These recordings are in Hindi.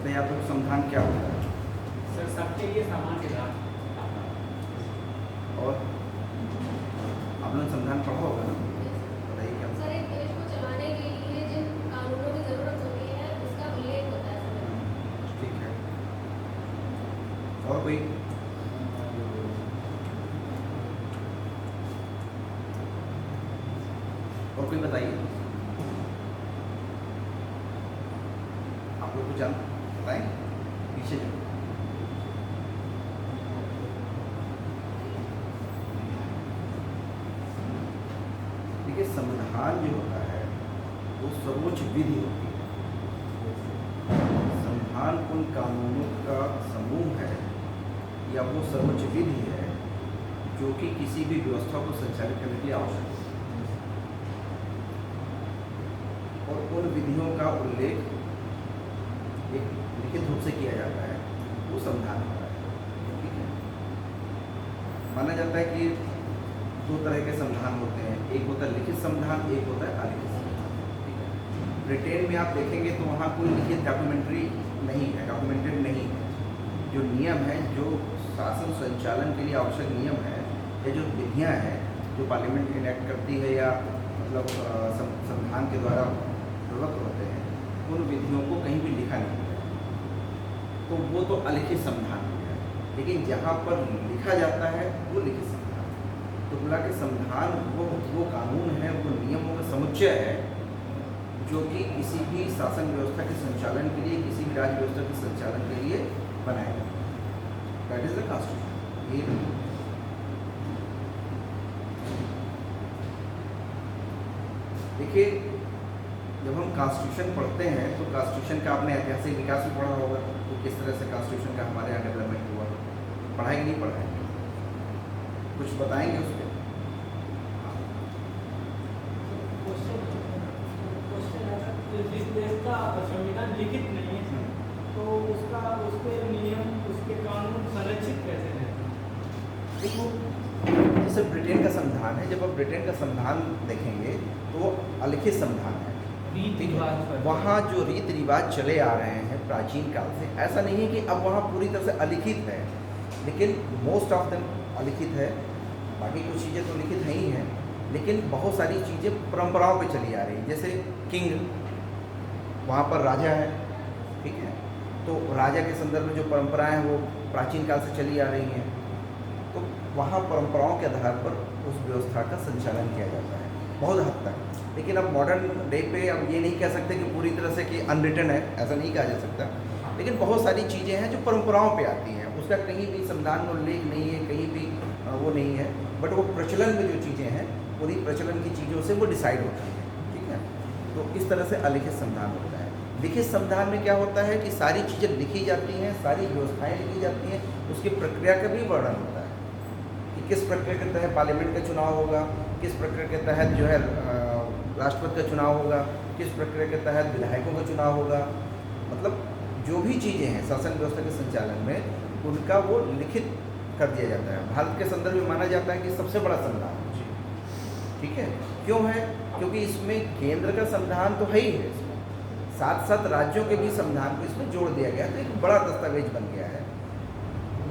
सकते हैं आत्मक संविधान क्या होता है? सर सबके लिए समान विधान। और आपने संविधान पढ़ा होगा ना, बताइए क्या? सर एक देश को चलाने के लिए जिन कानूनों की जरूरत होती है उसका उल्लेख होता है संविधान। ठीक है। और कोई? और कोई बताइए, आप लोग कुछ जान बताएं पीछे जो देखिए संविधान जो होता है वो सर्वोच्च विधि होती है। संविधान उन कानूनों का समूह है या वो सर्वोच्च विधि है जो कि किसी भी व्यवस्था को संचालित करने के लिए आवश्यक है, और उन विधियों का उल्लेख एक लिखित रूप से किया जाता है, वो संविधान होता है। ठीक है। माना जाता है कि दो तरह के संविधान होते हैं, एक होता है लिखित संविधान, एक होता है अलिखित संविधान। ठीक है। ब्रिटेन में आप देखेंगे तो वहाँ कोई लिखित डॉक्यूमेंटेड नहीं है। जो नियम है, जो शासन संचालन के लिए आवश्यक नियम है या जो विधियाँ हैं जो पार्लियामेंट इनेक्ट करती है या मतलब संविधान के द्वारा प्रवृत्त होते हैं, उन विधियों को कहीं भी लिखा नहीं गया, तो वो तो अलिखित संविधान हो गया। लेकिन जहाँ पर लिखा जाता है वो लिखित संविधान। तो बोला कि संविधान वो कानून है, वो नियमों का समुच्चय है जो कि किसी भी शासन व्यवस्था के संचालन के लिए, किसी भी राज्य व्यवस्था के संचालन के लिए बनाया जाता है। That is the constitution. देखिए जब हम कॉन्स्टिट्यूशन पढ़ते हैं तो कॉन्स्टिट्यूशन का आपने ऐतिहासिक विकास भी पढ़ा होगा, तो किस तरह से कॉन्स्टिट्यूशन का हमारे यहाँ डेवलपमेंट हुआ, पढ़ाएंगे नहीं पढ़ाएंगे, कुछ बताएंगे उस पर? जिस देश का संविधान लिखित नहीं है तो उसके नियम, उसके कानून संरक्षित कैसे हैं? देखो जैसे ब्रिटेन का संविधान है, जब आप ब्रिटेन का संविधान देखेंगे तो वो अलिखित संविधान है। रीति रिवाज पर वहाँ जो रीति रिवाज चले आ रहे हैं प्राचीन काल से, ऐसा नहीं है कि अब वहाँ पूरी तरह से अलिखित है, लेकिन मोस्ट ऑफ देम अलिखित है। बाकी कुछ चीज़ें तो लिखित है ही हैं, लेकिन बहुत सारी चीज़ें परंपराओं पे चली आ रही हैं। जैसे किंग, वहाँ पर राजा है, ठीक है, तो राजा के संदर्भ में जो परंपराएं हैं वो प्राचीन काल से चली आ रही हैं, तो वहाँ परंपराओं के आधार पर उस व्यवस्था का संचालन किया जाता है बहुत हद तक। लेकिन अब मॉडर्न डे पे अब ये नहीं कह सकते कि पूरी तरह से कि अनरिटन है, ऐसा नहीं कहा जा सकता, लेकिन बहुत सारी चीज़ें हैं जो परंपराओं पे आती हैं, उसका कहीं भी संविधान में उल्लेख नहीं है, कहीं भी वो नहीं है, बट वो प्रचलन में जो चीज़ें हैं पूरी प्रचलन की चीज़ों से वो डिसाइड होती हैं। ठीक है। तो इस तरह से अलिखित संविधान होता है। लिखित संविधान में क्या होता है कि सारी चीज़ें लिखी जाती हैं, सारी व्यवस्थाएँ लिखी जाती हैं, उसकी प्रक्रिया का भी वर्णन होता है कि किस प्रक्रिया के तहत पार्लियामेंट का चुनाव होगा, किस प्रक्रिया के तहत जो है राष्ट्रपति का चुनाव होगा, किस प्रक्रिया के तहत विधायकों का चुनाव होगा, मतलब जो भी चीज़ें हैं शासन व्यवस्था के संचालन में उनका वो लिखित कर दिया जाता है। भारत के संदर्भ में माना जाता है कि सबसे बड़ा संविधान, ठीक है, क्यों है? क्योंकि इसमें केंद्र का संविधान तो है ही है, इसमें साथ साथ राज्यों के भी संविधान को इसमें जोड़ दिया गया, तो एक बड़ा दस्तावेज बन गया है।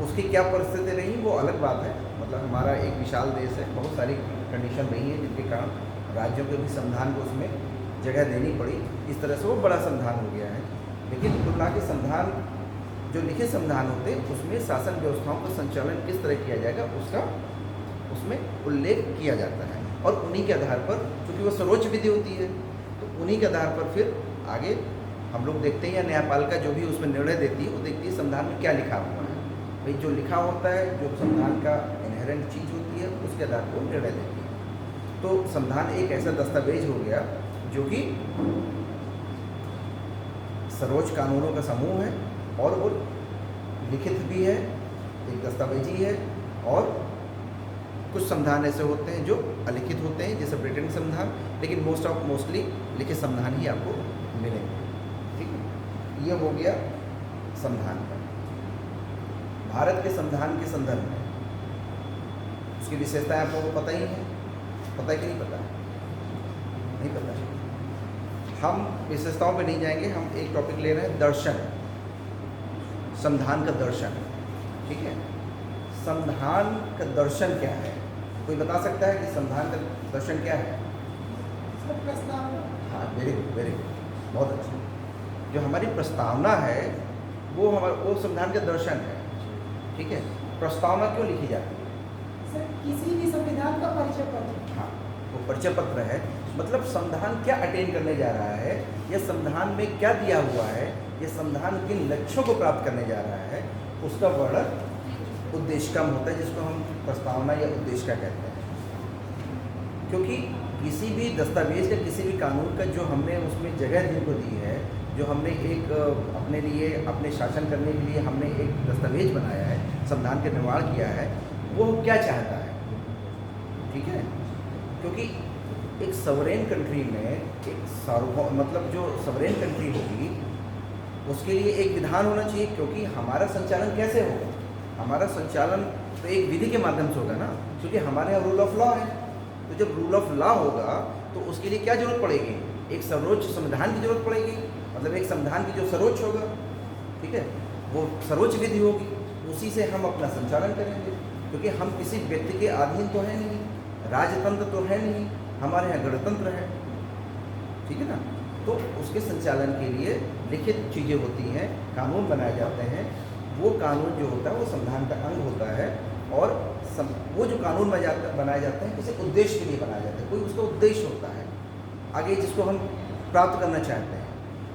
उसकी क्या परिस्थिति रही वो अलग बात है, मतलब हमारा एक विशाल देश है, बहुत सारी कंडीशन रही है जिनके कारण राज्यों के भी संविधान को उसमें जगह देनी पड़ी, इस तरह से वो बड़ा संविधान हो गया है। लेकिन तुलना के संविधान जो लिखित संविधान होते हैं उसमें शासन व्यवस्थाओं का संचालन किस तरह किया जाएगा उसका उसमें उल्लेख किया जाता है, और उन्हीं के आधार पर, क्योंकि वो सर्वोच्च विधि होती है, तो उन्हीं के आधार पर फिर आगे हम लोग देखते हैं या न्यायपालिका जो भी उसमें निर्णय देती है वो देखती है संविधान में क्या लिखा हुआ है। भाई जो लिखा होता है, जो संविधान का इनहेरेंट चीज़ होती है, उसके आधार पर निर्णय देती है। तो संविधान एक ऐसा दस्तावेज हो गया जो कि सर्वोच्च कानूनों का समूह है, और वो लिखित भी है, एक दस्तावेजी है, और कुछ संविधान ऐसे होते हैं जो अलिखित होते हैं, जैसे ब्रिटेन का संविधान, लेकिन मोस्टली लिखित संविधान ही आपको मिलेंगे। ठीक है, ये हो गया संविधान का। भारत के संविधान के संदर्भ में उसकी विशेषताएं आप लोगों को पता ही है, पता है कि नहीं पता? नहीं पता। हम विशेषताओं पे नहीं जाएंगे, हम एक टॉपिक ले रहे हैं दर्शन। संविधान का दर्शन, ठीक है। संविधान का दर्शन क्या है? कोई बता सकता है कि संविधान का दर्शन क्या है? हाँ, वेरी गुड, वेरी गुड, बहुत अच्छा। जो हमारी प्रस्तावना है वो संविधान का दर्शन है, ठीक है। प्रस्तावना क्यों लिखी जाती है? सर, किसी भी संविधान का परिचय पत्र। हाँ, वो परिचय पत्र है, मतलब संविधान क्या अटेन करने जा रहा है, या संविधान में क्या दिया हुआ है, या संविधान किन लक्ष्यों को प्राप्त करने जा रहा है, उसका वर्णन उद्देश्यक्रम होता है, जिसको हम प्रस्तावना या उद्देश्य का कहते हैं। क्योंकि किसी भी दस्तावेज या किसी भी कानून का जो हमने उसमें जगह जिनको दी है, जो हमने एक अपने लिए, अपने शासन करने के लिए हमने एक दस्तावेज बनाया है, संविधान का निर्माण किया है, वो क्या चाहता है, ठीक है। क्योंकि एक सवरेन कंट्री में एक सार्वभौम, मतलब जो सवरेन कंट्री होगी उसके लिए एक विधान होना चाहिए, क्योंकि हमारा संचालन कैसे होगा? हमारा संचालन तो एक विधि के माध्यम से होगा ना, क्योंकि हमारे यहाँ रूल ऑफ लॉ है। तो जब रूल ऑफ लॉ होगा तो उसके लिए क्या जरूरत पड़ेगी? एक सर्वोच्च संविधान की जरूरत पड़ेगी, मतलब एक संविधान की जो सर्वोच्च होगा, ठीक है, वो सर्वोच्च विधि होगी, उसी से हम अपना संचालन करेंगे। क्योंकि हम किसी व्यक्ति के अधीन तो है नहीं, राजतंत्र तो है नहीं, हमारे यहाँ गणतंत्र है, ठीक है ना। तो उसके संचालन के लिए लिखित चीज़ें होती हैं, कानून बनाए जाते हैं। वो कानून जो होता है वो संविधान का अंग होता है, और वो जो कानून बनाए जाते हैं किसी उद्देश्य के लिए बनाए जाते हैं, कोई उसका उद्देश्य होता है आगे जिसको हम प्राप्त करना चाहते हैं।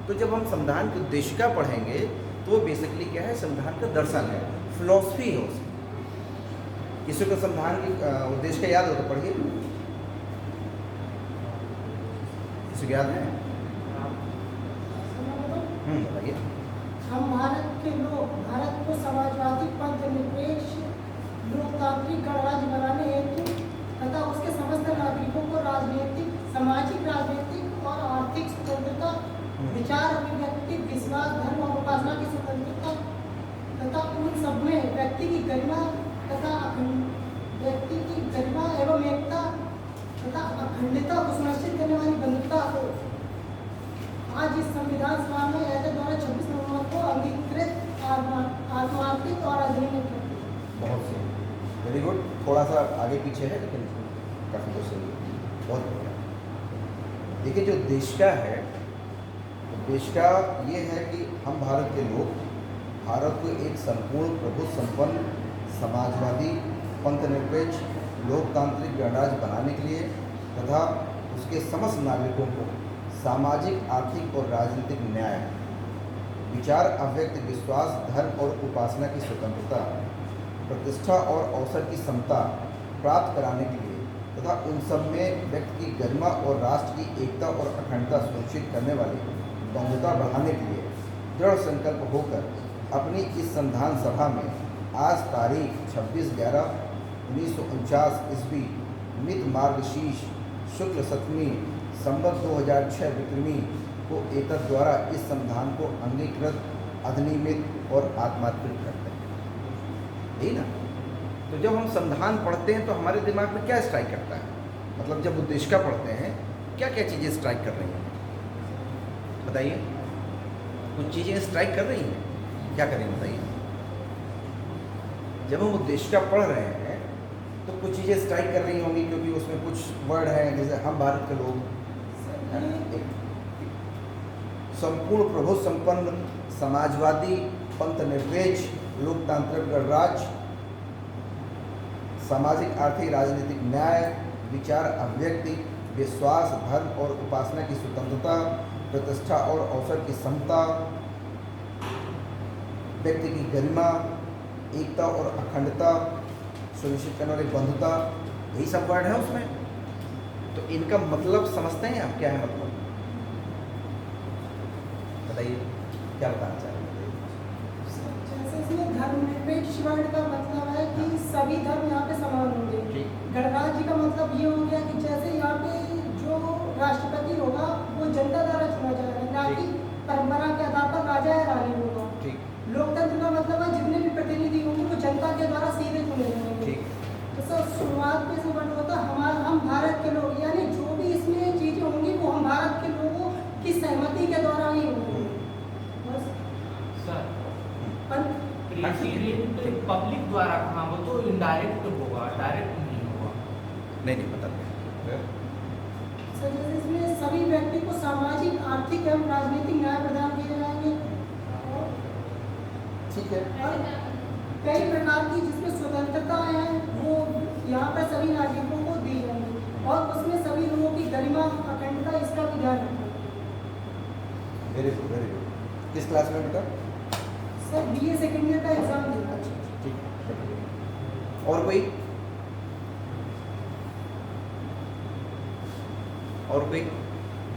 तो जब हम संविधान के उद्देश्य का पढ़ेंगे तो वो बेसिकली क्या है? संविधान का दर्शन है, फिलॉसफी है उसकी। किसी को संविधान की उद्देश्य का याद हो तो पढ़िए, किसी को याद है? बताइए। हम भारत के लोग भारत को समाजवादी, पंथनिरपेक्ष, लोकतांत्रिक गणराज्य बनाने हेतु तथा उसके समस्त नागरिकों को राजनीतिक, सामाजिक, राजनीतिक और आर्थिक स्वतंत्रता, विचार अभिव्यक्ति, विश्वास, धर्म और उपासना की स्वतंत्रता तथा उन सब में व्यक्ति की गरिमा एवं एकता तथा अखंडता को सुनिश्चित करने वाली बंधुता को आज इस संविधान सभा में ऐसे द्वारा 26 नवंबर को अंगीकृत, आत्मार्पित और अधिनियमित करती है। बहुत सही, वेरी गुड। थोड़ा सा आगे पीछे है लेकिन काफ़ी तो सही है, बहुत बढ़िया। देखिए, जो देश का है, देश का ये है कि हम भारत के लोग भारत को एक संपूर्ण, प्रभु संपन्न, समाजवादी, पंथनिरपेक्ष, लोकतांत्रिक गणराज्य बनाने के लिए तथा उसके समस्त नागरिकों को सामाजिक, आर्थिक और राजनीतिक न्याय, विचार अभिव्यक्ति, विश्वास, धर्म और उपासना की स्वतंत्रता, प्रतिष्ठा और अवसर की समता प्राप्त कराने के लिए तथा उन सब में व्यक्ति की गरिमा और राष्ट्र की एकता और अखंडता सुनिश्चित करने वाली बंधुता बढ़ाने के लिए दृढ़ संकल्प होकर अपनी इस संविधान सभा में आज तारीख 26/11/1949 ईस्वी मित मार्गशीर्ष शुक्ल सप्तमी संवत 2006 विक्रमी को एतद द्वारा इस संविधान को अंगीकृत, अधिनियमित और आत्मार्पित करते हैं, यही ना। तो जब हम संविधान पढ़ते हैं तो हमारे दिमाग में क्या स्ट्राइक करता है? मतलब जब उद्देशिका पढ़ते हैं क्या क्या चीज़ें स्ट्राइक कर रही हैं? बताइए, कुछ चीज़ें स्ट्राइक कर रही हैं, क्या करें बताइए। जब हम उद्देशिका पढ़ रहे हैं तो कुछ चीज़ें स्ट्राइक कर रही होंगी, क्योंकि उसमें कुछ वर्ड हैं, जैसे हम भारत के लोग, एक संपूर्ण, प्रभु संपन्न, समाजवादी, पंथनिरपेक्ष, लोकतांत्रिक गणराज्य, सामाजिक, आर्थिक, राजनीतिक न्याय, विचार अभिव्यक्ति, विश्वास, धर्म और उपासना की स्वतंत्रता, प्रतिष्ठा और अवसर की समता, व्यक्ति की गरिमा, एकता और अखंडता सुनिश्चित करने वाली बंधुता, यही सब वर्ड है उसमें। तो इनका मतलब समझते हैं आप, क्या है मतलब? बताइए, क्या बताना चाह रहे हैं? जैसे इसमें धर्मनिरपेक्ष वर्ड का मतलब है कि सभी धर्म यहाँ पे समान होंगे। गणराज्य का मतलब ये हो गया कि जैसे यहाँ पे जो राष्ट्रपति होगा वो जनता द्वारा चुना जाएगा, ना कि परंपरा के आधार पर राजा या रानी होगा। लोकतंत्र का मतलब है जितने भी प्रतिनिधि होंगे वो जनता के द्वारा सीधे चुने जाएंगे। तो सर, शुरुआत में से वर्ड होता है हम भारत के लोग, यानी जो भी इसमें चीज़ें होंगी वो हम भारत के लोगों की सहमति के द्वारा ही होंगी। बस। इंसिडेंट पब्लिक द्वारा कहाँ, वो तो इनडायरेक्ट होगा, डायरेक्ट नहीं होगा। नहीं पता। सर जैसे इसमें सभी व्यक्ति को सामाजिक, आर्थिक एवं राजनीतिक न्याय प्रदान किए जाएंगे और ठीक है। और कई प्रकार की जिसमें स्वतंत्रताएं हैं वो यहाँ पर सभी नागरिकों को दी जाएंगी और उसमें सभी लोगों की गरिमा, अखंडता, इसका भी ध्यान रखेंगे। Very good very good. किस क्लास में बेटा? सर BA सेकेंड ईयर का एग्जाम दिया। ठीक है। और कोई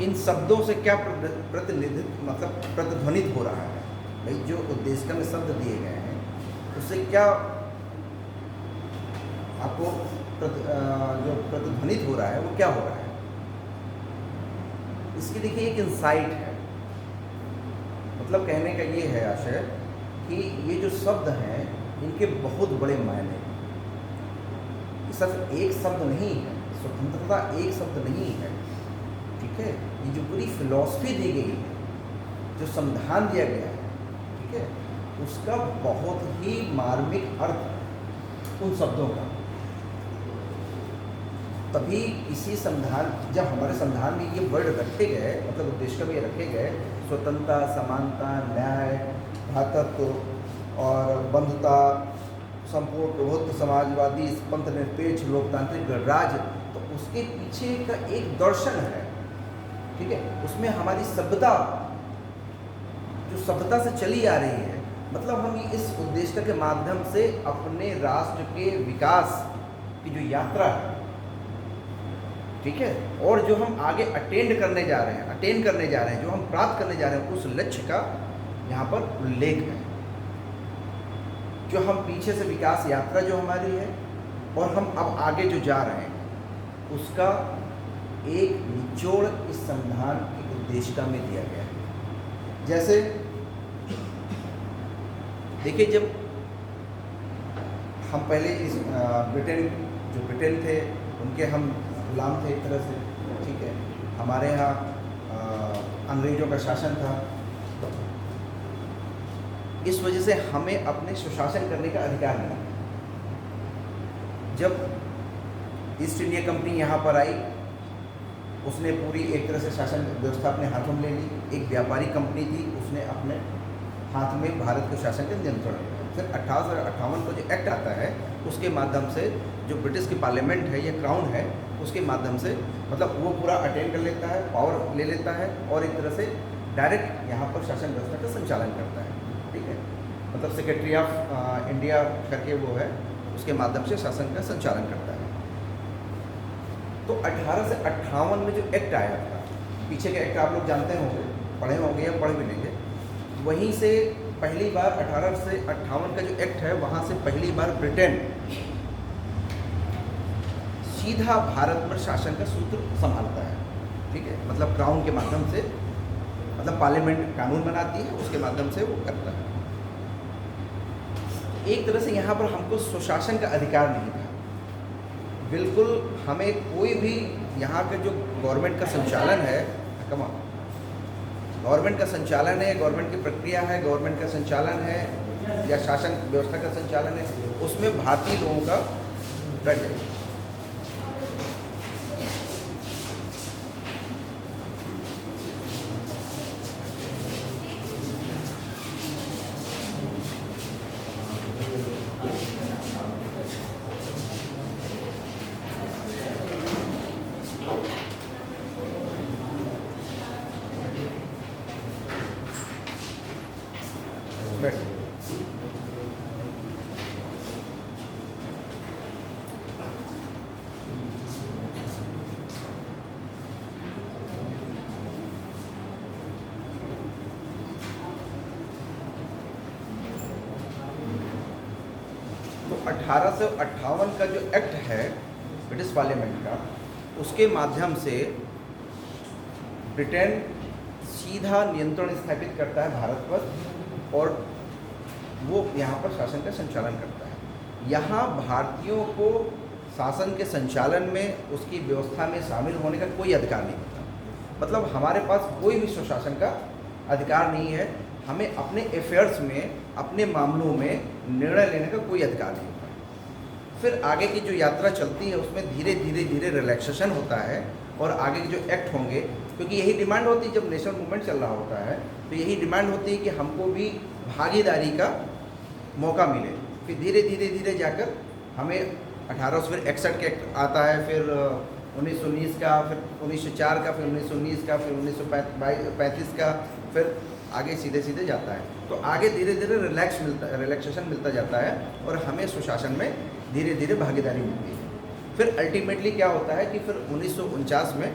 इन शब्दों से क्या प्रतिनिधित्व मतलब प्रतिध्वनित हो रहा है? भाई जो उद्देश्य में शब्द दिए गए हैं उससे क्या आपको जो प्रतिध्वनित हो रहा है वो क्या हो रहा है? इसकी देखिए एक इंसाइट है। मतलब कहने का ये है आशय कि ये जो शब्द हैं इनके बहुत बड़े मायने हैं। सिर्फ एक शब्द नहीं है, स्वतंत्रता एक शब्द नहीं है, ठीक है। ये जो पूरी फिलॉसफी दी गई है, जो संविधान दिया गया है, ठीक है, उसका बहुत ही मार्मिक अर्थ उन शब्दों का। तभी इसी संविधान, जब हमारे संविधान में ये वर्ड रखे गए, मतलब उद्देश्य में ये रखे गए, स्वतंत्रता, समानता, न्याय, भ्रातृत्व और बंधुता, संपूर्ण प्रभुत्व, समाजवादी, पंथ निरपेक्ष, लोकतांत्रिक गणराज्य, तो उसके पीछे का एक दर्शन है, ठीक है। उसमें हमारी सभ्यता, जो सभ्यता से चली आ रही है, मतलब हम इस उद्देश्य के माध्यम से अपने राष्ट्र के विकास की जो यात्रा है, ठीक है, और जो हम आगे अटेंड करने जा रहे हैं, जो हम प्राप्त करने जा रहे हैं, उस लक्ष्य का यहाँ पर उल्लेख है। जो हम पीछे से विकास यात्रा जो हमारी है और हम अब आगे जो जा रहे हैं, उसका एक निचोड़ इस संविधान की उद्देशिका में दिया गया है। जैसे देखिए, जब हम पहले इस ब्रिटेन थे, उनके हम गुलाम थे एक तरह से, ठीक है। हमारे यहाँ अंग्रेजों का शासन था, इस वजह से हमें अपने सुशासन करने का अधिकार नहीं। जब ईस्ट इंडिया कंपनी यहाँ पर आई, उसने पूरी एक तरह से शासन व्यवस्था अपने हाथों में ले ली। एक व्यापारी कंपनी थी, उसने अपने हाथ में भारत के शासन के नियंत्रण किया। फिर 1858 को जो एक्ट आता है, उसके माध्यम से जो ब्रिटिश की पार्लियामेंट है या क्राउन है, उसके माध्यम से मतलब वो पूरा अटेंड कर लेता है, पावर ले लेता है और एक तरह से डायरेक्ट यहाँ पर शासन व्यवस्था का संचालन करता है, ठीक है। मतलब सेक्रेटरी ऑफ इंडिया करके वो है, उसके माध्यम से शासन का संचालन करता है। तो 1858 में जो एक्ट आया था, पीछे के एक्ट आप लोग जानते होंगे, पढ़े होंगे या पढ़ भी लेंगे, वहीं से पहली बार 1858 का जो एक्ट है, वहाँ से पहली बार ब्रिटेन सीधा भारत पर शासन का सूत्र संभालता है, ठीक है। मतलब क्राउन के माध्यम से, मतलब पार्लियामेंट कानून बनाती है, उसके माध्यम से वो करता है। एक तरह से यहाँ पर हमको सुशासन का अधिकार नहीं था, बिल्कुल। हमें कोई भी यहाँ के जो गवर्नमेंट का संचालन है, गवर्नमेंट का संचालन है, गवर्नमेंट की प्रक्रिया है, गवर्नमेंट का संचालन है या शासन व्यवस्था का संचालन है, उसमें भारतीय लोगों का रह जाए। तो 1858 का जो एक्ट है ब्रिटिश पार्लियामेंट का, उसके माध्यम से ब्रिटेन सीधा नियंत्रण स्थापित करता है भारत पर और वो यहाँ पर शासन का संचालन करता है। यहाँ भारतीयों को शासन के संचालन में, उसकी व्यवस्था में शामिल होने का कोई अधिकार नहीं होता। मतलब हमारे पास कोई भी सुशासन का अधिकार नहीं है। हमें अपने अफेयर्स में, अपने मामलों में निर्णय लेने का कोई अधिकार नहीं होता है। फिर आगे की जो यात्रा चलती है उसमें धीरे धीरे धीरे रिलैक्सेशन होता है और आगे के जो एक्ट होंगे, क्योंकि यही डिमांड होती है जब नेशनल मूवमेंट चल रहा होता है, तो यही डिमांड होती है कि हमको भी भागीदारी का मौका मिले। फिर धीरे धीरे धीरे जाकर हमें 1861 के एक्ट आता है, फिर 1919 का, फिर 1904 का, फिर 1919 का, फिर 1935 का, फिर आगे सीधे सीधे जाता है। तो आगे धीरे धीरे रिलैक्सेशन मिलता जाता है और हमें सुशासन में धीरे धीरे भागीदारी मिलती है। फिर अल्टीमेटली क्या होता है कि फिर 1949 में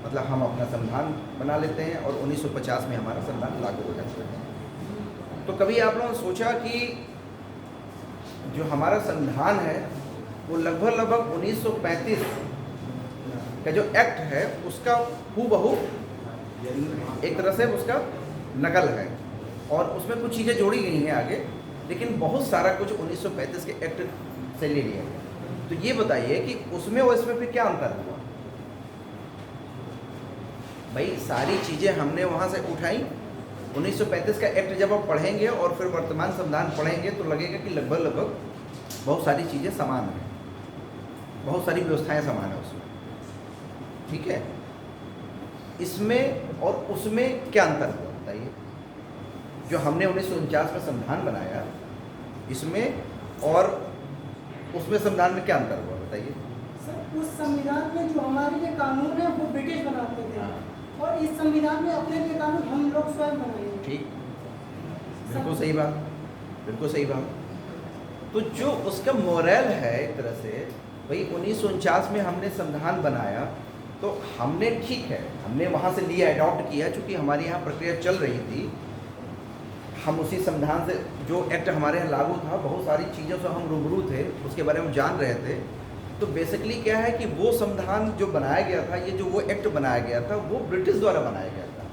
मतलब हम अपना संविधान बना लेते हैं और 1950 में हमारा संविधान लागू हो जाता है। तो कभी आप लोगों ने सोचा कि जो हमारा संविधान है वो लगभग 1935 का जो एक्ट है उसका हूबहू एक तरह से उसका नकल है, और उसमें कुछ चीज़ें जोड़ी गई हैं आगे, लेकिन बहुत सारा कुछ 1935 के एक्ट से ले लिया गया। तो ये बताइए कि उसमें और इसमें फिर क्या अंतर हुआ? भाई सारी चीज़ें हमने वहाँ से उठाई। 1935 का एक्ट जब आप पढ़ेंगे और फिर वर्तमान संविधान पढ़ेंगे तो लगेगा कि लगभग बहुत सारी चीज़ें समान हैं, बहुत सारी व्यवस्थाएं समान है उसमें, ठीक है। इसमें और उसमें क्या अंतर हुआ बताइए? जो हमने 1949 में संविधान बनाया, इसमें और उसमें संविधान में क्या अंतर हुआ बताइए? सर, उस संविधान में जो हमारे लिए कानून है वो ब्रिटिश बनाते थे, और इस संविधान में अपने लिए कानून हम लोग स्वयं बनाएंगे। ठीक, बिल्कुल सही बात, बिल्कुल सही बात। तो जो उसका मोरल है एक तरह से, भाई 1949 में हमने संविधान बनाया तो हमने, ठीक है, हमने वहाँ से लिया, अडॉप्ट किया, चूँकि हमारे यहाँ प्रक्रिया चल रही थी, हम उसी संविधान से जो एक्ट हमारे यहाँ लागू था, बहुत सारी चीज़ों से हम रूबरू थे, उसके बारे में जान रहे थे। तो बेसिकली क्या है कि वो संविधान जो बनाया गया था, ये जो वो एक्ट बनाया गया था, वो ब्रिटिश द्वारा बनाया गया था।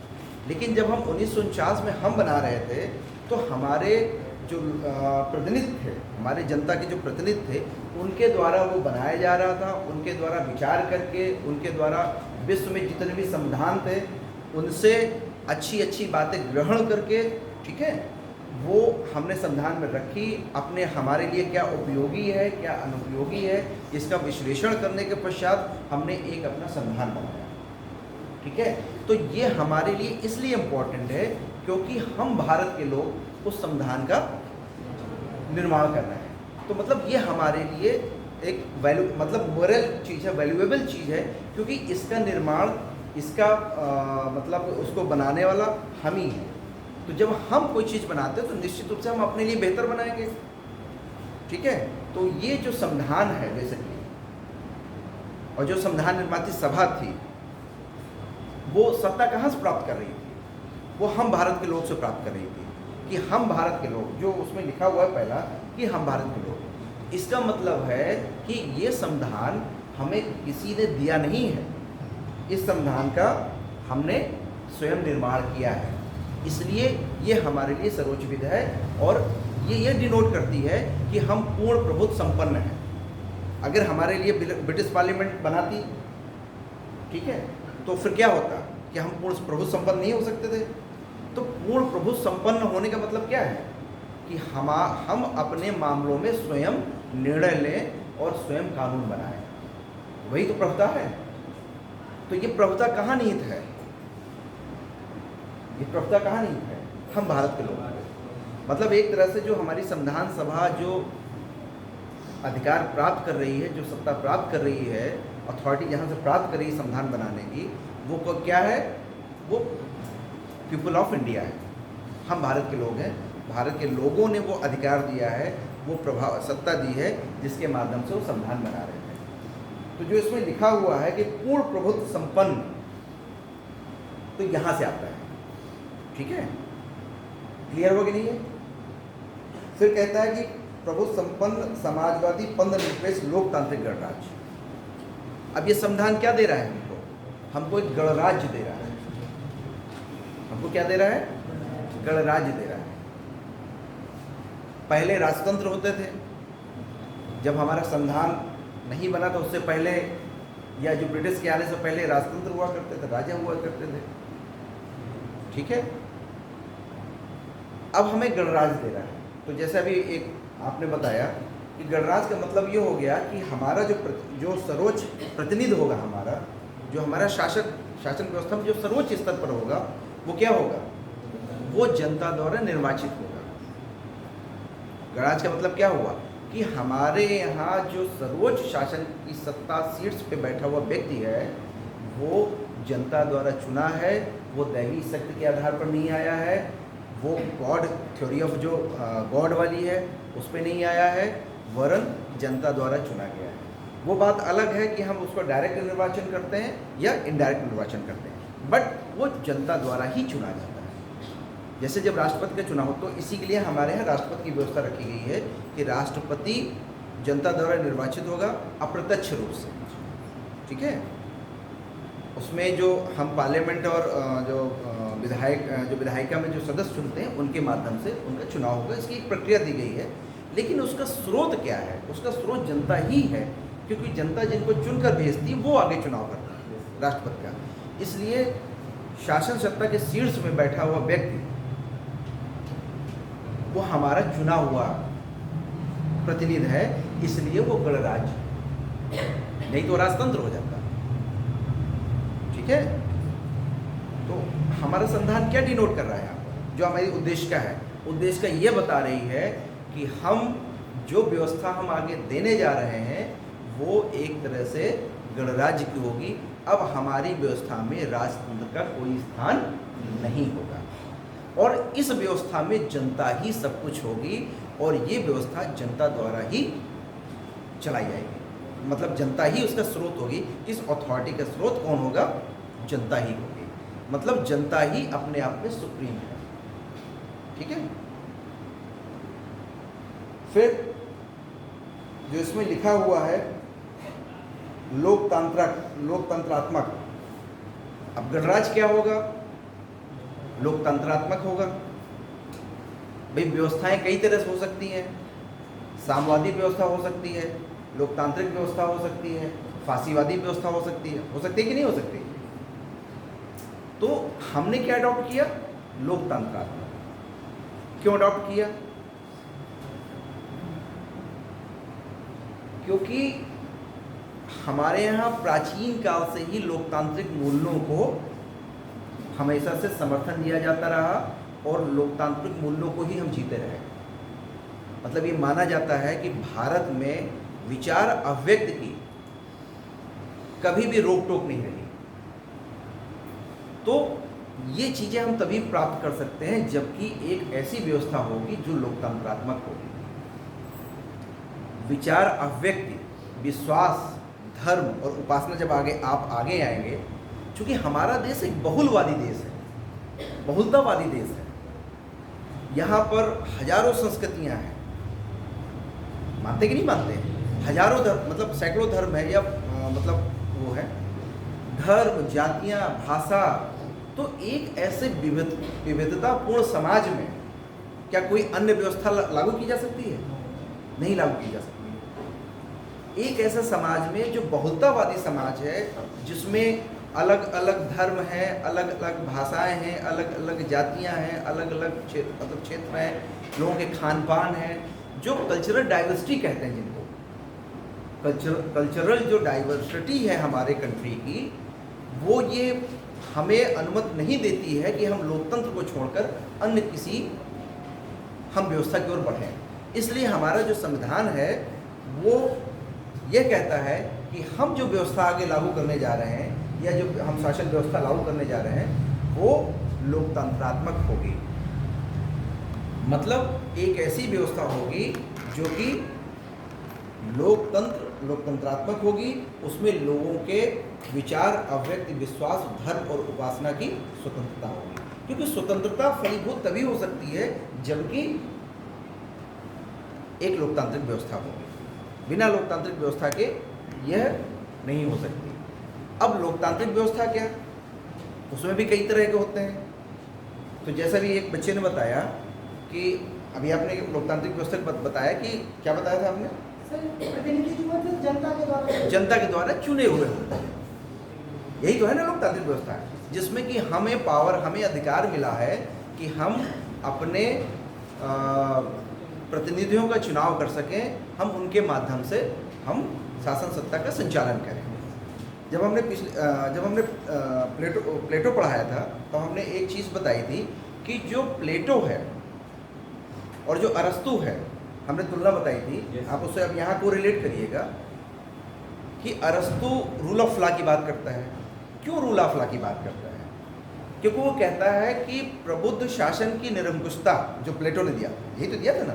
लेकिन जब हम 1949 में हम बना रहे थे तो हमारे जो प्रतिनिधि थे, हमारे जनता के जो प्रतिनिधि थे, उनके द्वारा वो बनाया जा रहा था, उनके द्वारा विचार करके, उनके द्वारा विश्व में जितने भी संविधान थे उनसे अच्छी अच्छी बातें ग्रहण करके, ठीक है, वो हमने संविधान में रखी। अपने हमारे लिए क्या उपयोगी है, क्या अनुपयोगी है, इसका विश्लेषण करने के पश्चात हमने एक अपना संविधान बनाया, ठीक है। तो ये हमारे लिए इसलिए इम्पोर्टेंट है क्योंकि हम भारत के लोग उस संविधान का निर्माण कर रहे हैं। तो मतलब ये हमारे लिए एक मतलब मोरल चीज़ है, वैल्यूएबल चीज़ है, क्योंकि इसका निर्माण, इसका मतलब उसको बनाने वाला हम ही है। तो जब हम कोई चीज़ बनाते हैं तो निश्चित रूप से हम अपने लिए बेहतर बनाएंगे, ठीक है। तो ये जो संविधान है बेसिकली, और जो संविधान निर्माती सभा थी, वो सत्ता कहाँ से प्राप्त कर रही थी? वो हम भारत के लोग से प्राप्त कर रही थी कि हम भारत के लोग, जो उसमें लिखा हुआ है पहला कि हम भारत के लोग, इसका मतलब है कि ये संविधान हमें किसी ने दिया नहीं है, इस संविधान का हमने स्वयं निर्माण किया है, इसलिए ये हमारे लिए सर्वोच्च विध है। और ये डिनोट करती है कि हम पूर्ण प्रभुत्व संपन्न हैं। अगर हमारे लिए ब्रिटिश पार्लियामेंट बनाती, ठीक है, तो फिर क्या होता कि हम पूर्ण प्रभुत्व संपन्न नहीं हो सकते थे। तो पूर्ण प्रभुत्व संपन्न होने का मतलब क्या है कि हम अपने मामलों में स्वयं निर्णय लें और स्वयं कानून बनाएं, वही तो प्रभुता है। तो ये प्रभुता कहाँ निहित है? ये प्रभुता कहाँ निहित है? हम भारत के लोग, मतलब एक तरह से जो हमारी संविधान सभा जो अधिकार प्राप्त कर रही है, जो सत्ता प्राप्त कर रही है, अथॉरिटी जहाँ से प्राप्त कर रही है संविधान बनाने की, वो क्या है? वो पीपल ऑफ इंडिया है, हम भारत के लोग हैं। भारत के लोगों ने वो अधिकार दिया है, वो प्रभाव सत्ता दी है, जिसके माध्यम से वो संविधान बना रहे थे। तो जो इसमें लिखा हुआ है कि पूर्ण प्रभुत्व संपन्न, तो यहाँ से आता है, ठीक है, क्लियर हो गया नहीं है? फिर कहता है कि प्रभुत्व संपन्न समाजवादी पंथ निरपेक्ष लोकतांत्रिक गणराज्य। अब ये संविधान क्या दे रहा है हमको? हमको एक गणराज्य दे रहा है। हमको क्या दे रहा है? गणराज्य दे रहा है। पहले राजतंत्र होते थे, जब हमारा संविधान नहीं बना तो उससे पहले, या जो ब्रिटिश के आने से पहले राजतंत्र हुआ करते थे, राजा हुआ करते थे, ठीक है। अब हमें गणराज दे रहा है। तो जैसे अभी एक आपने बताया कि गणराज का मतलब ये हो गया कि हमारा जो सर्वोच्च प्रतिनिधि होगा, जो हमारा शासन व्यवस्था में जो सर्वोच्च स्तर पर होगा, वो क्या होगा? वो जनता द्वारा निर्वाचित होगा। गणराज का मतलब क्या हुआ कि हमारे यहाँ जो सर्वोच्च शासन की सत्ता सीट्स पे बैठा हुआ व्यक्ति है, वो जनता द्वारा चुना है, वो दैवी शक्ति के आधार पर नहीं आया है, वो गॉड थ्योरी ऑफ जो गॉड वाली है उस पर नहीं आया है, वरन जनता द्वारा चुना गया है। वो बात अलग है कि हम उसको डायरेक्ट निर्वाचन करते हैं या इनडायरेक्ट निर्वाचन करते हैं, बट वो जनता द्वारा ही चुना जाता है। जैसे जब राष्ट्रपति का चुनाव हो, तो इसी के लिए हमारे यहाँ राष्ट्रपति की व्यवस्था रखी गई है कि राष्ट्रपति जनता द्वारा निर्वाचित होगा अप्रत्यक्ष रूप से, ठीक है। उसमें जो हम पार्लियामेंट और जो विधायिका में जो सदस्य चुनते हैं, उनके माध्यम से उनका चुनाव होगा। इसकी एक प्रक्रिया दी गई है, लेकिन उसका स्रोत क्या है? उसका स्रोत जनता ही है, क्योंकि जनता जिनको चुनकर भेजती है वो आगे चुनाव करता है राष्ट्रपति का। इसलिए शासन सत्ता के शीर्ष में बैठा हुआ व्यक्ति वो हमारा चुना हुआ प्रतिनिधि है, इसलिए वो गणराज्य, नहीं तो राजतंत्र हो जाता, ठीक है। तो हमारा संविधान क्या डिनोट कर रहा है यहाँ पर? जो हमारी उद्देश्य का है, उद्देश्य का ये बता रही है कि हम जो व्यवस्था हम आगे देने जा रहे हैं वो एक तरह से गणराज्य की होगी। अब हमारी व्यवस्था में राजतंत्र का कोई स्थान नहीं होगा, और इस व्यवस्था में जनता ही सब कुछ होगी, और ये व्यवस्था जनता द्वारा ही चलाई जाएगी। मतलब जनता ही उसका स्रोत होगी। इस अथॉरिटी का स्रोत कौन होगा? जनता ही होगी। मतलब जनता ही अपने आप में सुप्रीम है, ठीक है। फिर जो इसमें लिखा हुआ है लोकतंत्रात्मक। अब गणराज्य क्या होगा? लोकतंत्रात्मक होगा। भाई व्यवस्थाएं कई तरह से हो सकती हैं। साम्यवादी व्यवस्था हो सकती है, लोकतांत्रिक व्यवस्था हो सकती है, फांसीवादी व्यवस्था हो सकती है कि नहीं हो सकती? तो हमने क्या अडॉप्ट किया? लोकतंत्रात्मक। क्यों अडॉप्ट किया? क्योंकि हमारे यहाँ प्राचीन काल से ही लोकतांत्रिक मूल्यों को हमेशा से समर्थन दिया जाता रहा, और लोकतांत्रिक मूल्यों को ही हम जीते रहे। मतलब ये माना जाता है कि भारत में विचार अभिव्यक्ति की कभी भी रोक टोक नहीं रही। तो ये चीज़ें हम तभी प्राप्त कर सकते हैं जबकि एक ऐसी व्यवस्था होगी जो लोकतंत्रात्मक होगी। विचार अभिव्यक्ति, विश्वास, धर्म और उपासना जब आप आगे आएंगे, क्योंकि हमारा देश एक बहुलवादी देश है, बहुलतावादी देश है। यहाँ पर हजारों संस्कृतियाँ हैं, मानते कि नहीं मानते? हजारों धर्म, मतलब सैकड़ों धर्म है, या मतलब वो है धर्म, जातियाँ, भाषा। तो एक ऐसे विविधतापूर्ण समाज में क्या कोई अन्य व्यवस्था लागू की जा सकती है? नहीं लागू की जा सकती। एक ऐसा समाज में जो बहुलतावादी समाज है, जिसमें अलग अलग धर्म हैं, अलग अलग भाषाएं हैं, अलग अलग जातियां हैं, अलग अलग क्षेत्र हैं, लोगों के खान पान हैं, जो कल्चरल डाइवर्सिटी कहते हैं, जिनको कल्चरल जो डाइवर्सिटी है हमारे कंट्री की, वो ये हमें अनुमति नहीं देती है कि हम लोकतंत्र को छोड़कर अन्य किसी हम व्यवस्था की ओर बढ़ें। इसलिए हमारा जो संविधान है वो ये कहता है कि हम जो व्यवस्था आगे लागू करने जा रहे हैं, या जो हम शासन व्यवस्था लागू करने जा रहे हैं, वो लोकतंत्रात्मक होगी। मतलब एक ऐसी व्यवस्था होगी जो कि लोकतंत्रात्मक होगी। उसमें लोगों के विचार, अभिव्यक्ति, विश्वास, धर्म और उपासना की स्वतंत्रता होगी। क्योंकि स्वतंत्रता फलीभूत तभी हो सकती है जबकि एक लोकतांत्रिक व्यवस्था होगी। बिना लोकतांत्रिक व्यवस्था के यह नहीं हो सकती। अब लोकतांत्रिक व्यवस्था क्या? उसमें भी कई तरह के होते हैं। तो जैसा भी एक बच्चे ने बताया कि अभी आपने लोकतांत्रिक व्यवस्था बताया कि क्या बताया था आपने? प्रतिनिधि जो होते हैं जनता के द्वारा चुने हुए होते हैं। यही तो है ना लोकतांत्रिक व्यवस्था, जिसमें कि हमें पावर, हमें अधिकार मिला है कि हम अपने प्रतिनिधियों का चुनाव कर सकें, हम उनके माध्यम से हम शासन सत्ता का संचालन करें। जब हमने प्लेटो पढ़ाया था तो हमने एक चीज़ बताई थी कि जो प्लेटो है और जो अरस्तु है, हमने तुलना बताई थी। आप उससे अब यहाँ को रिलेट करिएगा कि अरस्तु रूल ऑफ लॉ की बात करता है। क्यों रूल ऑफ लॉ की बात करता है? क्योंकि वो कहता है कि प्रबुद्ध शासन की निरंकुशता, जो प्लेटो ने दिया, यही तो दिया था ना,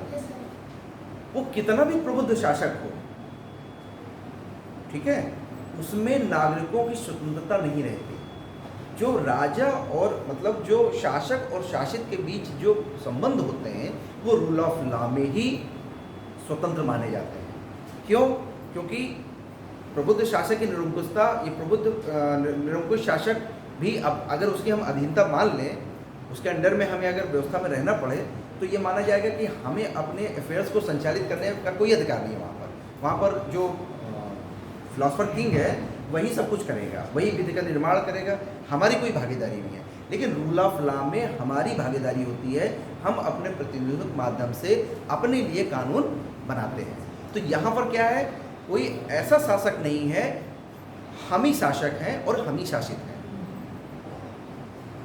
वो कितना भी प्रबुद्ध शासक हो, ठीक है, उसमें नागरिकों की स्वतंत्रता नहीं रहती। जो राजा और मतलब जो शासक और शासित के बीच जो संबंध होते हैं वो रूल ऑफ लॉ में ही स्वतंत्र माने जाते हैं। क्यों? क्योंकि प्रबुद्ध शासक की निरंकुशता, ये प्रबुद्ध निरंकुश शासक भी अब अगर उसकी हम अधीनता मान लें, उसके अंडर में हमें अगर व्यवस्था में रहना पड़े तो ये माना जाएगा कि हमें अपने अफेयर्स को संचालित करने का कोई अधिकार नहीं है। वहाँ पर जो फिलॉसफर किंग है वही सब कुछ करेगा, वही विधि का निर्माण करेगा, हमारी कोई भागीदारी नहीं है। लेकिन रूल ऑफ लॉ में हमारी भागीदारी होती है, हम अपने प्रतिनिधित्व के माध्यम से अपने लिए कानून बनाते हैं। तो यहाँ पर क्या है, कोई ऐसा शासक नहीं है, हम ही शासक हैं और हम ही शासित हैं,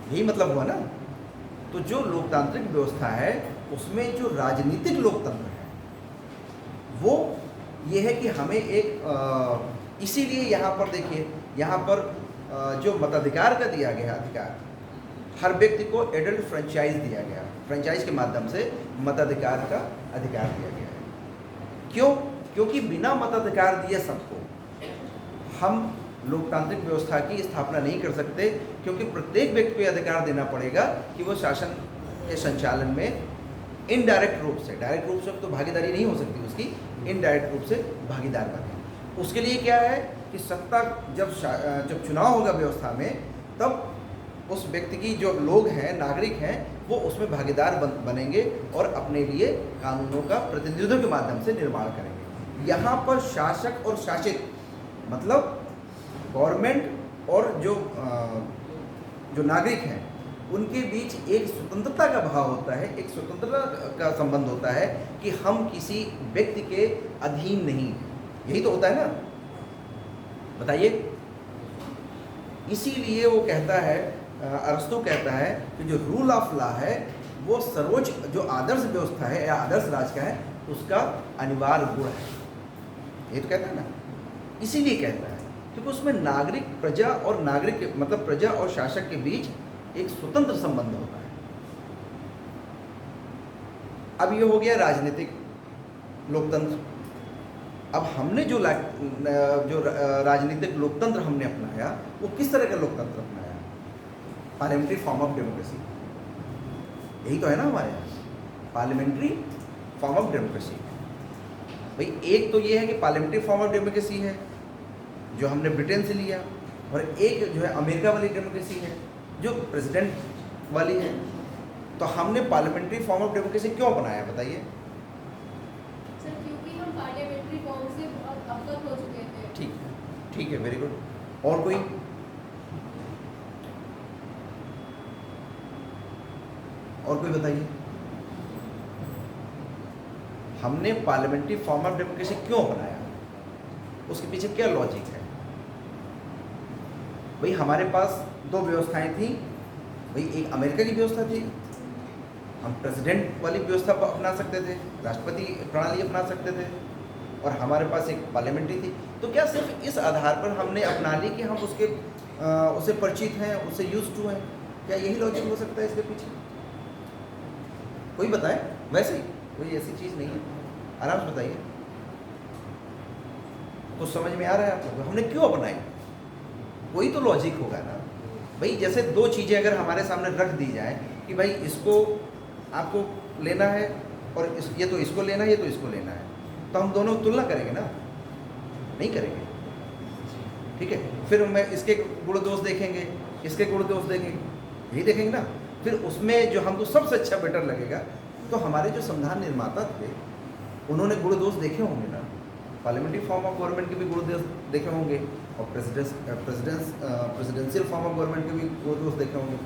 यही मतलब हुआ ना। तो जो लोकतांत्रिक व्यवस्था है उसमें जो राजनीतिक लोकतंत्र है वो ये है कि हमें एक इसीलिए यहाँ पर देखिए, यहाँ पर जो मताधिकार का दिया गया अधिकार, हर व्यक्ति को एडल्ट फ्रेंचाइज दिया गया, फ्रेंचाइज के माध्यम से मताधिकार का अधिकार दिया गया है। क्यों? क्योंकि बिना मताधिकार दिए सबको हम लोकतांत्रिक व्यवस्था की स्थापना नहीं कर सकते, क्योंकि प्रत्येक व्यक्ति को अधिकार देना पड़ेगा कि वो शासन के संचालन में इनडायरेक्ट रूप से, डायरेक्ट रूप से तो भागीदारी नहीं हो सकती उसकी, इनडायरेक्ट रूप से भागीदार बने। उसके लिए क्या है कि सत्ता जब चुनाव होगा व्यवस्था में, तब उस व्यक्ति की जो लोग हैं, नागरिक हैं, वो उसमें भागीदार बनेंगे और अपने लिए कानूनों का प्रतिनिधित्व के माध्यम से निर्माण करेंगे। यहाँ पर शासक और शासित मतलब गवर्नमेंट और जो नागरिक हैं उनके बीच एक स्वतंत्रता का भाव होता है, एक स्वतंत्रता का संबंध होता है कि हम किसी व्यक्ति के अधीन नहीं, यही तो होता है ना, बताइए। इसीलिए वो कहता है, अरस्तु कहता है कि जो रूल ऑफ लॉ है वो सर्वोच्च जो आदर्श व्यवस्था है या आदर्श राज का है उसका अनिवार्य गुण है, ये तो कहता है ना। इसीलिए कहता है क्योंकि उसमें नागरिक, प्रजा और नागरिक मतलब प्रजा और शासक के बीच एक स्वतंत्र संबंध होता है। अब ये हो गया राजनीतिक लोकतंत्र। अब हमने जो राजनीतिक लोकतंत्र हमने अपनाया वो किस तरह का लोकतंत्र अपनाया? पार्लियामेंट्री फॉर्म ऑफ डेमोक्रेसी, यही तो है ना हमारे यहाँ, पार्लियामेंट्री फॉर्म ऑफ डेमोक्रेसी। भाई एक तो ये है कि पार्लियामेंट्री फॉर्म ऑफ डेमोक्रेसी है जो हमने ब्रिटेन से लिया, और एक जो है अमेरिका वाली डेमोक्रेसी है जो प्रेसिडेंट वाली है। तो हमने पार्लियामेंट्री फॉर्म ऑफ डेमोक्रेसी क्यों बनाया बताइए? सर क्योंकि हम पार्लियामेंट्री फॉर्म से बहुत अवगत हो चुके थे। ठीक है, वेरी गुड। और कोई? और कोई बताइए। हमने पार्लियामेंट्री फॉर्म ऑफ डेमोक्रेसी क्यों बनाया, उसके पीछे क्या लॉजिक है? भाई हमारे पास दो व्यवस्थाएं थी, भाई एक अमेरिका की व्यवस्था थी, हम प्रेसिडेंट वाली व्यवस्था अपना सकते थे, राष्ट्रपति प्रणाली अपना सकते थे, और हमारे पास एक पार्लियामेंट्री थी। तो क्या सिर्फ इस आधार पर हमने अपना ली कि हम उससे परिचित हैं, उससे यूज्ड टू हैं? क्या यही लॉजिक हो सकता है इसके पीछे? कोई बताए? वैसे ही कोई ऐसी चीज़ नहीं है, आराम से बताइए। कुछ समझ में आ रहा है आपको? हमने क्यों अपनाई? कोई तो लॉजिक होगा ना भाई। जैसे दो चीज़ें अगर हमारे सामने रख दी जाए कि भाई इसको आपको लेना है और ये तो इसको लेना है, ये तो इसको लेना है, तो हम दोनों तुलना करेंगे ना? नहीं करेंगे, ठीक है। फिर मैं इसके गुण दोष देखेंगे, इसके गुण दोष देखेंगे, यही देखेंगे ना। फिर उसमें जो हमको सबसे अच्छा बेटर लगेगा, तो हमारे जो संविधान निर्माता थे उन्होंने गुण दोष देखे होंगे ना। पार्लियामेंट्री फॉर्म ऑफ गवर्नमेंट के भी गुण दोष देखे होंगे, और प्रेसिडेंशियल फॉर्म ऑफ गवर्नमेंट के भी गुण दोष देखे होंगे।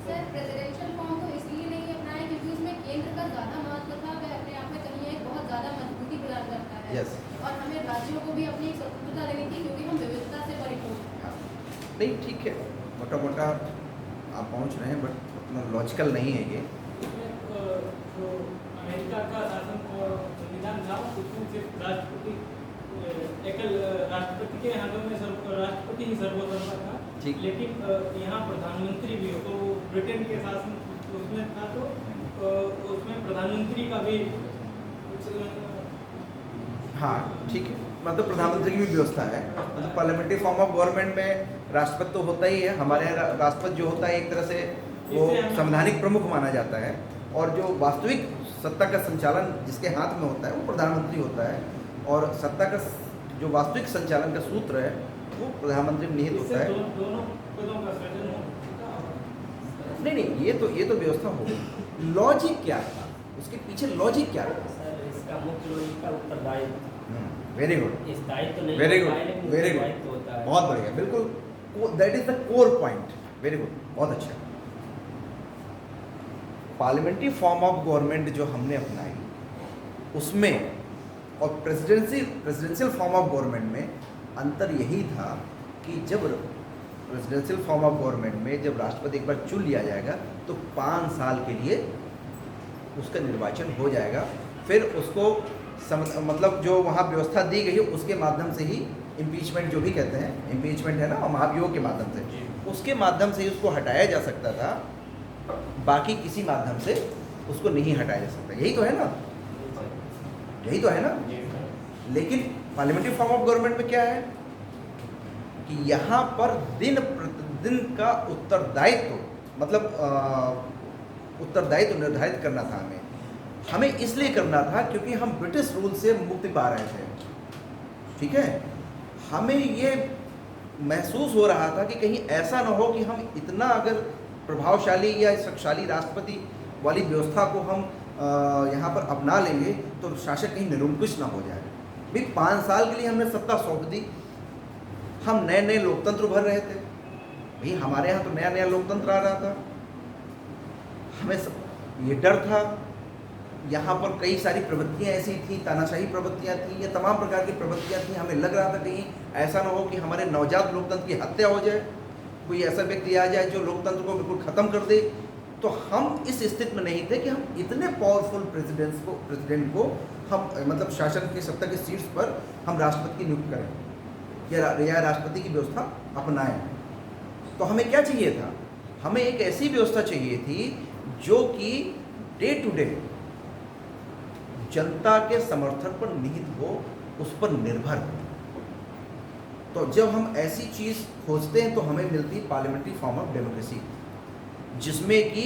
सर प्रेसिडेंशियल फॉर्म तो इसलिए नहीं है Yes. और हमें राज्यों को भी अपनी स्वतंत्रता देनी थी क्योंकि हम विविधता से परिपूर्ण हैं। हाँ, नहीं ठीक है, मोटा मोटा आप पहुंच रहे हैं, बट उतना लॉजिकल नहीं है ये। इसमें जो अमेरिका का शासन और संविधान था उसमें सिर्फ राष्ट्रपति एकल राष्ट्रपति के हाथों में राष्ट्रपति ही सर्वोत्तम था। ठीक। लेकिन यहाँ प्रधानमंत्री भी हो, तो ब्रिटेन के शासन उसमें था, तो उसमें प्रधानमंत्री का भी कुछ हाँ ठीक है, मतलब प्रधानमंत्री की भी व्यवस्था है। मतलब पार्लियामेंट्री फॉर्म ऑफ गवर्नमेंट में राष्ट्रपति तो होता ही है। हमारे यहाँ राष्ट्रपति जो होता है एक तरह से वो संवैधानिक प्रमुख माना जाता है, और जो वास्तविक सत्ता का संचालन जिसके हाथ में होता है वो प्रधानमंत्री होता है, और सत्ता का जो वास्तविक संचालन का सूत्र है वो प्रधानमंत्री में निहित होता है। दोनों पदों का सृजन हो। नहीं, ये तो व्यवस्था हो गई। लॉजिक क्या था उसके पीछे, लॉजिक क्या था? सर इसका मुख्य लॉजिक का उत्तरदायित्व। वेरी गुड, इस दायित्व नहीं वेरी होता है, गुड, लेकिन वेरी उत्तरदायित्व गुड, होता है। बहुत बढ़िया, बिल्कुल, that is the core point. Very good, बहुत अच्छा। पार्लियामेंट्री फॉर्म ऑफ गवर्नमेंट जो हमने अपनाई उसमें और प्रेसिडेंशियल फॉर्म ऑफ गवर्नमेंट में अंतर यही था कि जब प्रेसिडेंशियल फॉर्म ऑफ गवर्नमेंट में जब राष्ट्रपति एक बार चुन लिया जाएगा तो 5 साल के लिए उसका निर्वाचन हो जाएगा, फिर उसको मतलब जो वहाँ व्यवस्था दी गई है उसके माध्यम से ही इम्पीचमेंट जो भी कहते हैं, इम्पीचमेंट है ना, महाभियोग के माध्यम से, उसके माध्यम से ही उसको हटाया जा सकता था, बाकी किसी माध्यम से उसको नहीं हटाया जा सकता। यही तो है ना, यही तो है ना। लेकिन पार्लियामेंट्री फॉर्म ऑफ गवर्नमेंट में क्या है कि यहाँ पर दिन प्रतिदिन का उत्तरदायित्व, मतलब उत्तरदायित्व निर्धारित करना था हमें इसलिए करना था क्योंकि हम ब्रिटिश रूल से मुक्ति पा रहे थे। ठीक है, हमें ये महसूस हो रहा था कि कहीं ऐसा ना हो कि हम इतना अगर प्रभावशाली या शक्तिशाली राष्ट्रपति वाली व्यवस्था को हम यहाँ पर अपना लेंगे तो शासक कहीं निरंकुश ना हो जाए। भाई 5 साल के लिए हमने सत्ता सौंप दी, हम नए नए लोकतंत्र भर रहे थे। भाई हमारे यहाँ तो नया नया लोकतंत्र आ रहा था, हमें ये डर था। यहाँ पर कई सारी प्रवृत्तियाँ ऐसी थी, तानाशाही प्रवृत्तियाँ थी, ये तमाम प्रकार की प्रवृत्तियाँ थी। हमें लग रहा था कहीं ऐसा ना हो कि हमारे नवजात लोकतंत्र की हत्या हो जाए, कोई ऐसा व्यक्ति आ जाए जो लोकतंत्र को बिल्कुल ख़त्म कर दे। तो हम इस स्थिति में नहीं थे कि हम इतने पावरफुल प्रेसिडेंट को हम मतलब शासन की सत्ता की सीट्स पर हम राष्ट्रपति की नियुक्त करें या राष्ट्रपति की व्यवस्था अपनाएं। तो हमें क्या चाहिए था? हमें एक ऐसी व्यवस्था चाहिए थी जो कि डे टू डे जनता के समर्थन पर निहित हो, उस पर निर्भर हो। तो जब हम ऐसी चीज़ खोजते हैं तो हमें मिलती है पार्लियामेंट्री फॉर्म ऑफ डेमोक्रेसी, जिसमें कि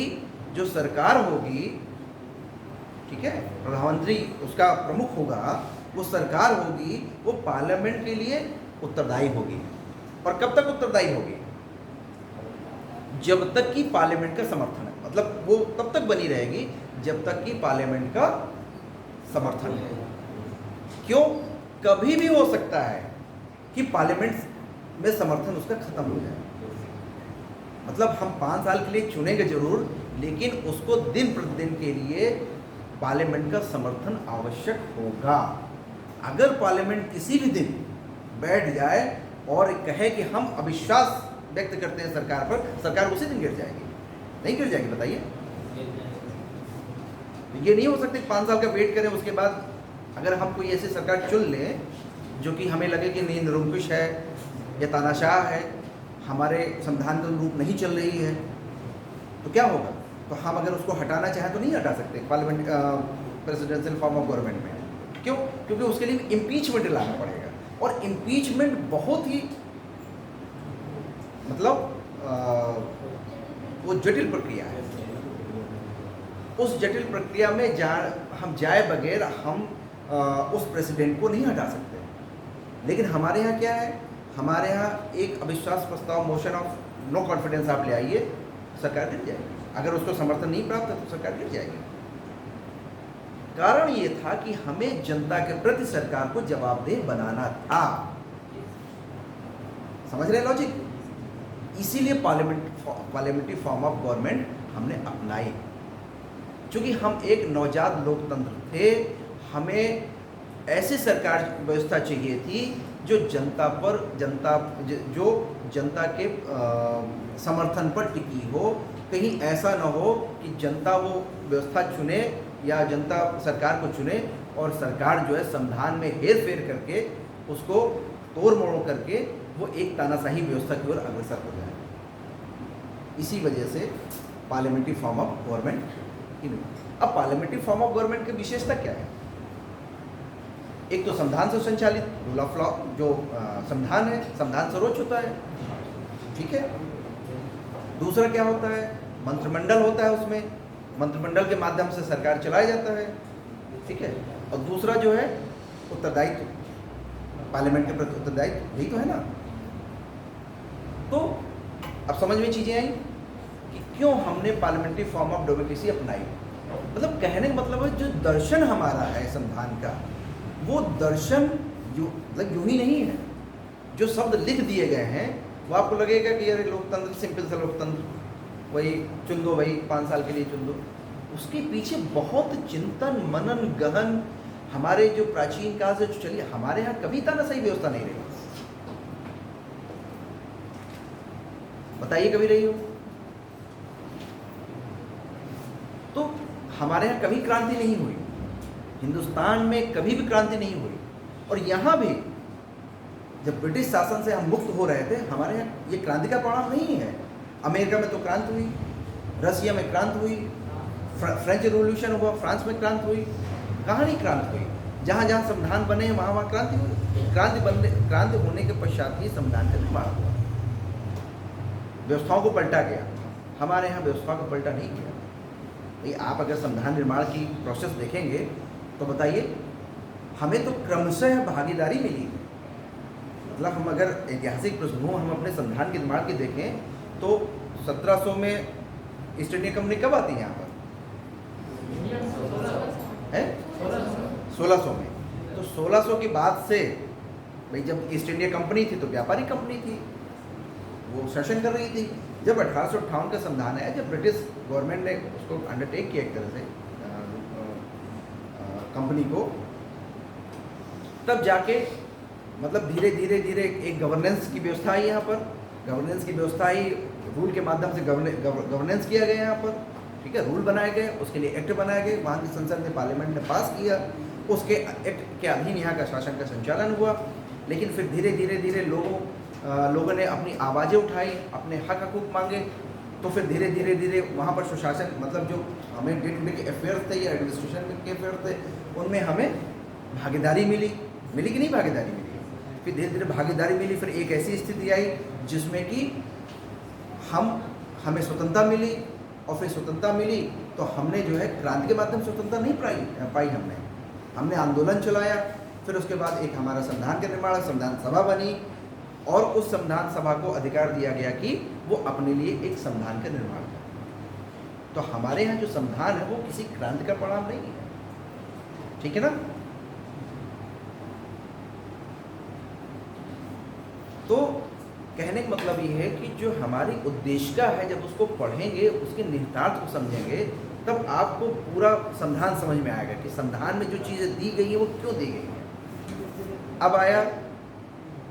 जो सरकार होगी, ठीक है, प्रधानमंत्री उसका प्रमुख होगा, वो सरकार होगी, वो पार्लियामेंट के लिए उत्तरदायी होगी। और कब तक उत्तरदायी होगी? जब तक कि पार्लियामेंट का समर्थन है। मतलब वो तब तक बनी रहेगी जब तक कि पार्लियामेंट का समर्थन है। क्यों? कभी भी हो सकता है कि पार्लियामेंट में समर्थन उसका खत्म हो जाए। मतलब हम 5 साल के लिए चुनेंगे जरूर, लेकिन उसको दिन प्रतिदिन के लिए पार्लियामेंट का समर्थन आवश्यक होगा। अगर पार्लियामेंट किसी भी दिन बैठ जाए और कहे कि हम अविश्वास व्यक्त करते हैं सरकार पर, सरकार उसी दिन गिर जाएगी। नहीं गिर जाएगी? बताइए। ये नहीं हो सकता 5 साल का वेट करें, उसके बाद अगर हम कोई ऐसी सरकार चुन लें जो कि हमें लगे कि नहीं निरंकुश है या तानाशाह है, हमारे संविधान के अनुरूप नहीं चल रही है, तो क्या होगा? तो हम अगर उसको हटाना चाहें तो नहीं हटा सकते parliament presidential form of government में। क्यों? क्योंकि उसके लिए इम्पीचमेंट लाना पड़ेगा, और इम्पीचमेंट बहुत ही मतलब वो जटिल प्रक्रिया है। उस जटिल प्रक्रिया में हम जाए बगैर हम उस प्रेसिडेंट को नहीं हटा सकते। लेकिन हमारे यहाँ क्या है? हमारे यहाँ एक अविश्वास प्रस्ताव, मोशन ऑफ नो कॉन्फिडेंस आप ले आइए, सरकार गिर जाएगी। अगर उसको समर्थन नहीं प्राप्त है तो सरकार गिर जाएगी। कारण ये था कि हमें जनता के प्रति सरकार को जवाबदेह बनाना था। समझ रहे लॉजिक? इसीलिए पार्लियामेंट्री फॉर्म ऑफ गवर्नमेंट हमने अपनाई। चूंकि हम एक नवजात लोकतंत्र थे, हमें ऐसी सरकार व्यवस्था चाहिए थी जो जनता पर जो जनता के समर्थन पर टिकी हो। कहीं ऐसा न हो कि जनता वो व्यवस्था चुने या जनता सरकार को चुने और सरकार जो है संविधान में हेर फेर करके उसको तोड़ मोड़ करके वो एक तानाशाही व्यवस्था की ओर अग्रसर हो जाए। इसी वजह से पार्लियामेंट्री फॉर्म ऑफ गवर्नमेंट। अब पार्लियामेंट्री फॉर्म ऑफ गवर्नमेंट की विशेषता क्या है? एक तो संविधान से संचालित रूल ऑफ लॉ, जो संविधान है, संविधान सर्वोच्च होता है, ठीक है। दूसरा क्या होता है? मंत्रिमंडल होता है, उसमें मंत्रिमंडल के माध्यम से सरकार चलाया जाता है, ठीक है। और दूसरा जो है उत्तरदायित्व, पार्लियामेंट के प्रति उत्तरदायित्व, यही तो है ना। तो अब समझ में चीज़ें आई कि क्यों हमने पार्लियामेंट्री फॉर्म ऑफ डेमोक्रेसी अपनाई। मतलब कहने का मतलब है जो दर्शन हमारा है संविधान का, वो दर्शन मतलब यूं ही नहीं है। जो शब्द लिख दिए गए हैं वो आपको लगेगा कि यार लोकतंत्र, सिंपल सा लोकतंत्र, वही चुन दो, वही 5 साल के लिए चुन दो। उसके पीछे बहुत चिंतन मनन गहन हमारे जो प्राचीन काल से जो चली, हमारे यहाँ कभी तानाशाही व्यवस्था नहीं रही। बताइए कभी रही हो? तो हमारे यहाँ कभी क्रांति नहीं हुई, हिंदुस्तान में कभी भी क्रांति नहीं हुई। और यहाँ भी जब ब्रिटिश शासन से हम मुक्त हो रहे थे, हमारे यहाँ ये क्रांति का परिणाम नहीं है। अमेरिका में तो क्रांति हुई, रसिया में क्रांति हुई, फ्रेंच रिवॉल्यूशन हुआ, फ्रांस में क्रांति हुई। कहाँ नहीं क्रांति हुई? जहाँ जहाँ संविधान बने हैं वहाँ क्रांति हुई। क्रांति होने के पश्चात ही संविधान का निर्माण हुआ, व्यवस्थाओं को पलटा गया। हमारे यहाँ व्यवस्थाओं को पलटा नहीं किया। भाई आप अगर संविधान निर्माण की प्रोसेस देखेंगे तो बताइए, हमें तो क्रमशः भागीदारी मिली। मतलब हम अगर ऐतिहासिक पृष्ठभूमि हम अपने संविधान के निर्माण की देखें तो 1700 में ईस्ट इंडिया कंपनी कब आती है यहाँ पर? है 1600 में। तो 1600 के बाद से भाई जब ईस्ट इंडिया कंपनी थी तो व्यापारी कंपनी थी, वो शासन कर रही थी। जब 1858 का संविधान आया, जब ब्रिटिश गवर्नमेंट ने उसको अंडरटेक किया एक तरह से कंपनी को, तब जाके मतलब धीरे धीरे धीरे एक गवर्नेंस की व्यवस्था आई यहाँ पर। गवर्नेंस की व्यवस्था आई, रूल के माध्यम से गवर्नेंस किया गया यहाँ पर, ठीक है। रूल बनाए गए, उसके लिए एक्ट बनाए गए, वहाँ की संसद ने, पार्लियामेंट ने पास किया, उसके एक्ट के अधीन यहाँ का शासन का संचालन हुआ। लेकिन फिर धीरे धीरे धीरे लोगों ने अपनी आवाज़ें उठाई, अपने हक हकूक़ मांगे। तो फिर धीरे धीरे धीरे वहाँ पर सुशासन, मतलब जो हमें डे टू डे के अफेयर्स थे या एडमिनिस्ट्रेशन के अफेयर्स थे, उनमें हमें भागीदारी मिली कि नहीं भागीदारी मिली। फिर धीरे धीरे भागीदारी मिली। फिर एक ऐसी स्थिति आई जिसमें कि हमें स्वतंत्रता मिली, और फिर स्वतंत्रता मिली तो हमने जो है क्रांति के माध्यम से स्वतंत्रता नहीं पाई हमने आंदोलन चलाया। फिर उसके बाद एक हमारा संविधान का निर्माण, संविधान सभा बनी, और उस संविधान सभा को अधिकार दिया गया कि वो अपने लिए एक संविधान का निर्माण करे। तो हमारे यहाँ जो संविधान है वो किसी क्रांति का परिणाम नहीं है, ठीक है ना। तो कहने का मतलब ये है कि जो हमारी उद्देशिका है, जब उसको पढ़ेंगे, उसके निहितार्थ को समझेंगे, तब आपको पूरा संविधान समझ में आएगा कि संविधान में जो चीज़ें दी गई है वो क्यों दी गई है। अब आया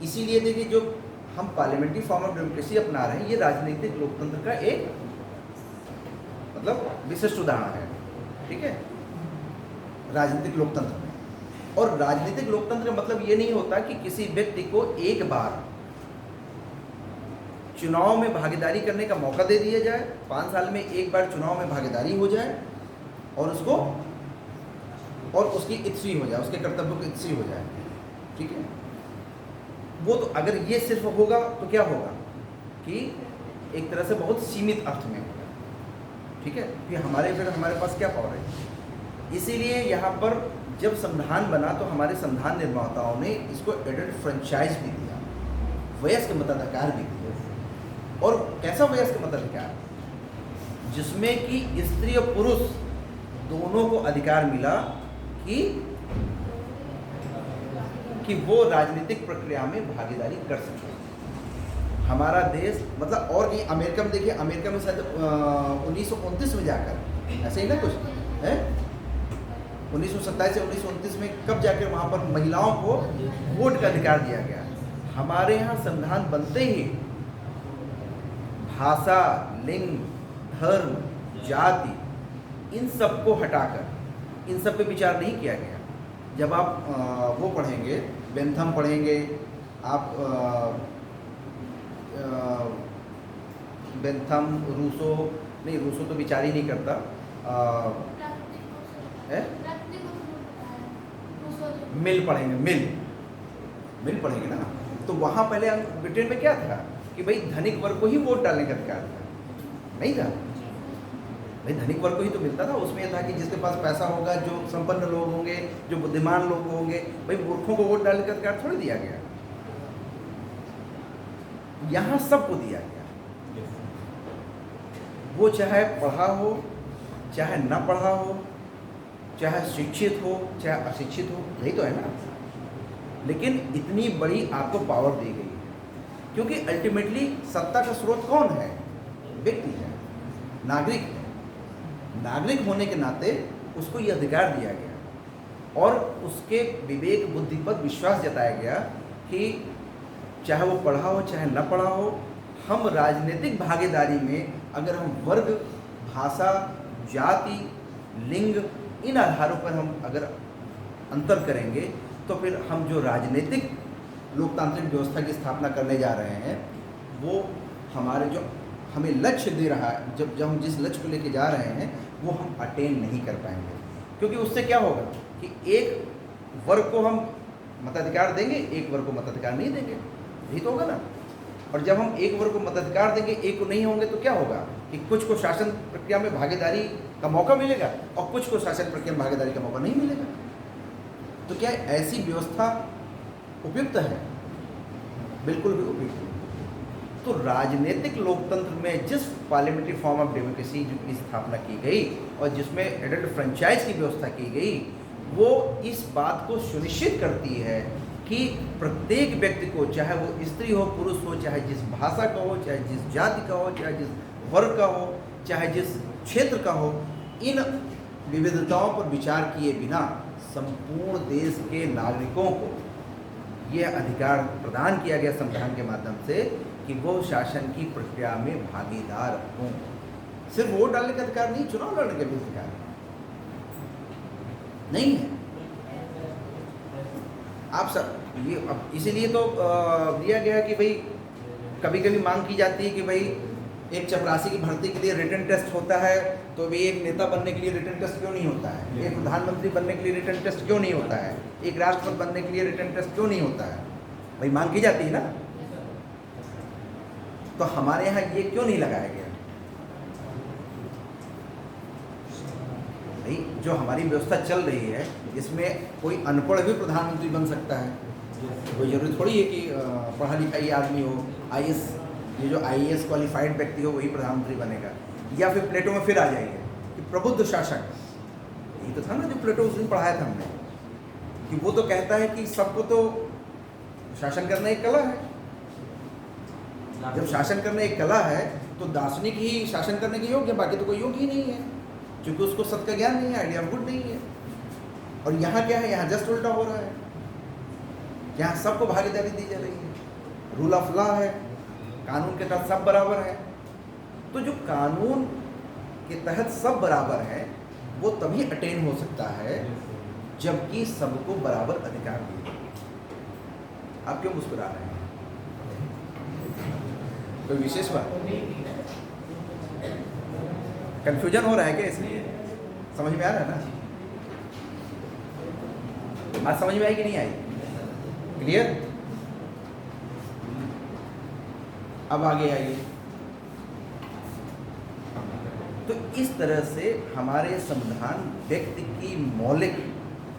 इसीलिए देखिए, जो हम पार्लियामेंट्री फॉर्म ऑफ डेमोक्रेसी अपना रहे हैं, ये राजनीतिक लोकतंत्र का एक मतलब विशिष्ट उदाहरण है, ठीक है, राजनीतिक लोकतंत्र में। और राजनीतिक लोकतंत्र का मतलब ये नहीं होता कि किसी व्यक्ति को एक बार चुनाव में भागीदारी करने का मौका दे दिया जाए, 5 साल में एक बार चुनाव में भागीदारी हो जाए और उसकी इच्छी हो जाए, उसके कर्तव्यों की इच्छी हो जाए, ठीक है। वो तो अगर ये सिर्फ होगा तो क्या होगा कि एक तरह से बहुत सीमित अर्थ में होगा, ठीक है। फिर हमारे पास क्या पावर है। इसीलिए यहाँ पर जब संविधान बना तो हमारे संविधान निर्माताओं ने इसको एडल्ट फ्रेंचाइज भी दिया, वयस्क मताधिकार भी दिया। और कैसा वयस्क मताधिकार? जिसमें कि स्त्री और पुरुष दोनों को अधिकार मिला कि वो राजनीतिक प्रक्रिया में भागीदारी कर सके। हमारा देश मतलब, और ये अमेरिका में देखिए, अमेरिका में शायद 1929 में जाकर ऐसे ही ना कुछ है, 1927 से 1929 में कब जाकर वहाँ पर महिलाओं को वोट का अधिकार दिया गया। हमारे यहाँ संविधान बनते ही भाषा, लिंग, धर्म, जाति इन सब को हटाकर इन सब पे विचार नहीं किया गया। जब आप वो पढ़ेंगे, बेंथम पढ़ेंगे, आप बेंथम, रूसो तो विचार ही नहीं करता, मिल पढ़ेंगे, मिल पढ़ेंगे ना। तो वहाँ पहले ब्रिटेन में क्या था कि भाई धनिक वर्ग को ही वोट डालने का अधिकार था, नहीं था भाई, धनिक वर्ग को ही तो मिलता था। उसमें यह था कि जिसके पास पैसा होगा, जो संपन्न लोग होंगे, जो बुद्धिमान लोग होंगे, भाई मूर्खों को वोट डालने का अधिकार थोड़ी दिया गया। यहाँ सबको दिया गया, वो चाहे पढ़ा हो, चाहे न पढ़ा हो, चाहे शिक्षित हो, चाहे अशिक्षित हो, यही तो है ना। लेकिन इतनी बड़ी आपको पावर दी गई है, क्योंकि अल्टीमेटली सत्ता का स्रोत कौन है? व्यक्ति है, नागरिक है। नागरिक होने के नाते उसको ये अधिकार दिया गया और उसके विवेक बुद्धि पर विश्वास जताया गया कि चाहे वो पढ़ा हो, चाहे न पढ़ा हो, हम राजनीतिक भागीदारी में अगर हम वर्ग, भाषा, जाति, लिंग इन आधारों पर हम अगर अंतर करेंगे तो फिर हम जो राजनीतिक लोकतांत्रिक व्यवस्था की स्थापना करने जा रहे हैं वो हमारे जो हमें लक्ष्य दे रहा है, जब हम जिस लक्ष्य को लेके जा रहे हैं वो हम अटेन नहीं कर पाएंगे। क्योंकि उससे क्या होगा कि एक वर्ग को हम मताधिकार देंगे, एक वर्ग को मताधिकार नहीं देंगे, यही तो होगा ना। और जब हम एक वर्ग को मताधिकार देंगे, एक को नहीं होंगे, तो क्या होगा कि कुछ को शासन प्रक्रिया में भागीदारी का मौका मिलेगा और कुछ को शासन प्रक्रिया में भागीदारी का मौका नहीं मिलेगा। तो क्या ऐसी व्यवस्था उपयुक्त है? बिल्कुल भी उपयुक्त नहीं। तो राजनीतिक लोकतंत्र में जिस पार्लियामेंट्री फॉर्म ऑफ डेमोक्रेसी की स्थापना की गई और जिसमें एडल्ट फ्रेंचाइज की व्यवस्था की गई, वो इस बात को सुनिश्चित करती है कि प्रत्येक व्यक्ति को, चाहे वो स्त्री हो, पुरुष हो, चाहे जिस भाषा का हो, चाहे जिस जाति का हो, चाहे जिस वर्ग का हो, चाहे जिस क्षेत्र का हो, इन विविधताओं पर विचार किए बिना संपूर्ण देश के नागरिकों को यह अधिकार प्रदान किया गया संविधान के माध्यम से कि वो शासन की प्रक्रिया में भागीदार हों। सिर्फ वोट डालने का अधिकार नहीं, चुनाव लड़ने का भी अधिकार नहीं है। आप सब ये अब इसीलिए तो दिया गया कि भाई कभी कभी मांग की जाती है कि भाई एक चपरासी की भर्ती के लिए रिटन टेस्ट होता है, तो भी एक नेता बनने के लिए रिटन टेस्ट क्यों नहीं होता है? एक प्रधानमंत्री बनने के लिए रिटन टेस्ट क्यों नहीं होता है? एक राष्ट्रपति बनने के लिए रिटन टेस्ट क्यों नहीं होता है? भाई मांग की जाती है ना। तो हमारे यहाँ ये क्यों नहीं लगाया गया? भाई जो हमारी व्यवस्था चल रही है, इसमें कोई अनपढ़ भी प्रधानमंत्री बन सकता है। कोई जरूरी थोड़ी है कि पढ़ा लिखा ही आदमी हो, IAS, ये जो IAS क्वालिफाइड व्यक्ति हो वही प्रधानमंत्री बनेगा। या फिर प्लेटो में फिर आ जाएंगे कि प्रबुद्ध शासक, यही तो था ना जो प्लेटो उस दिन पढ़ाया था हमने, कि वो तो कहता है कि सबको तो शासन करना एक कला है। जब शासन करना एक कला है तो दार्शनिक ही शासन करने के योग्य, बाकी तो कोई योग्य ही नहीं है, क्योंकि उसको सत्य का ज्ञान नहीं है, आइडिया ऑफ गुड नहीं है। और यहाँ क्या है? यहाँ जस्ट उल्टा हो रहा है। यहाँ सबको भागीदारी दी जा रही है, रूल ऑफ लॉ है, कानून के तहत सब बराबर है। तो जो कानून के तहत सब बराबर है वो तभी अटेन हो सकता है जबकि सबको बराबर अधिकार दिए। आप क्यों मुस्कुरा रहे हैं? कोई विशेष बात? कंफ्यूजन हो रहा है क्या? इसलिए समझ में आ रहा है ना? आज समझ में आई कि नहीं आई? क्लियर? अब आगे आइए। तो इस तरह से हमारे संविधान व्यक्ति की मौलिक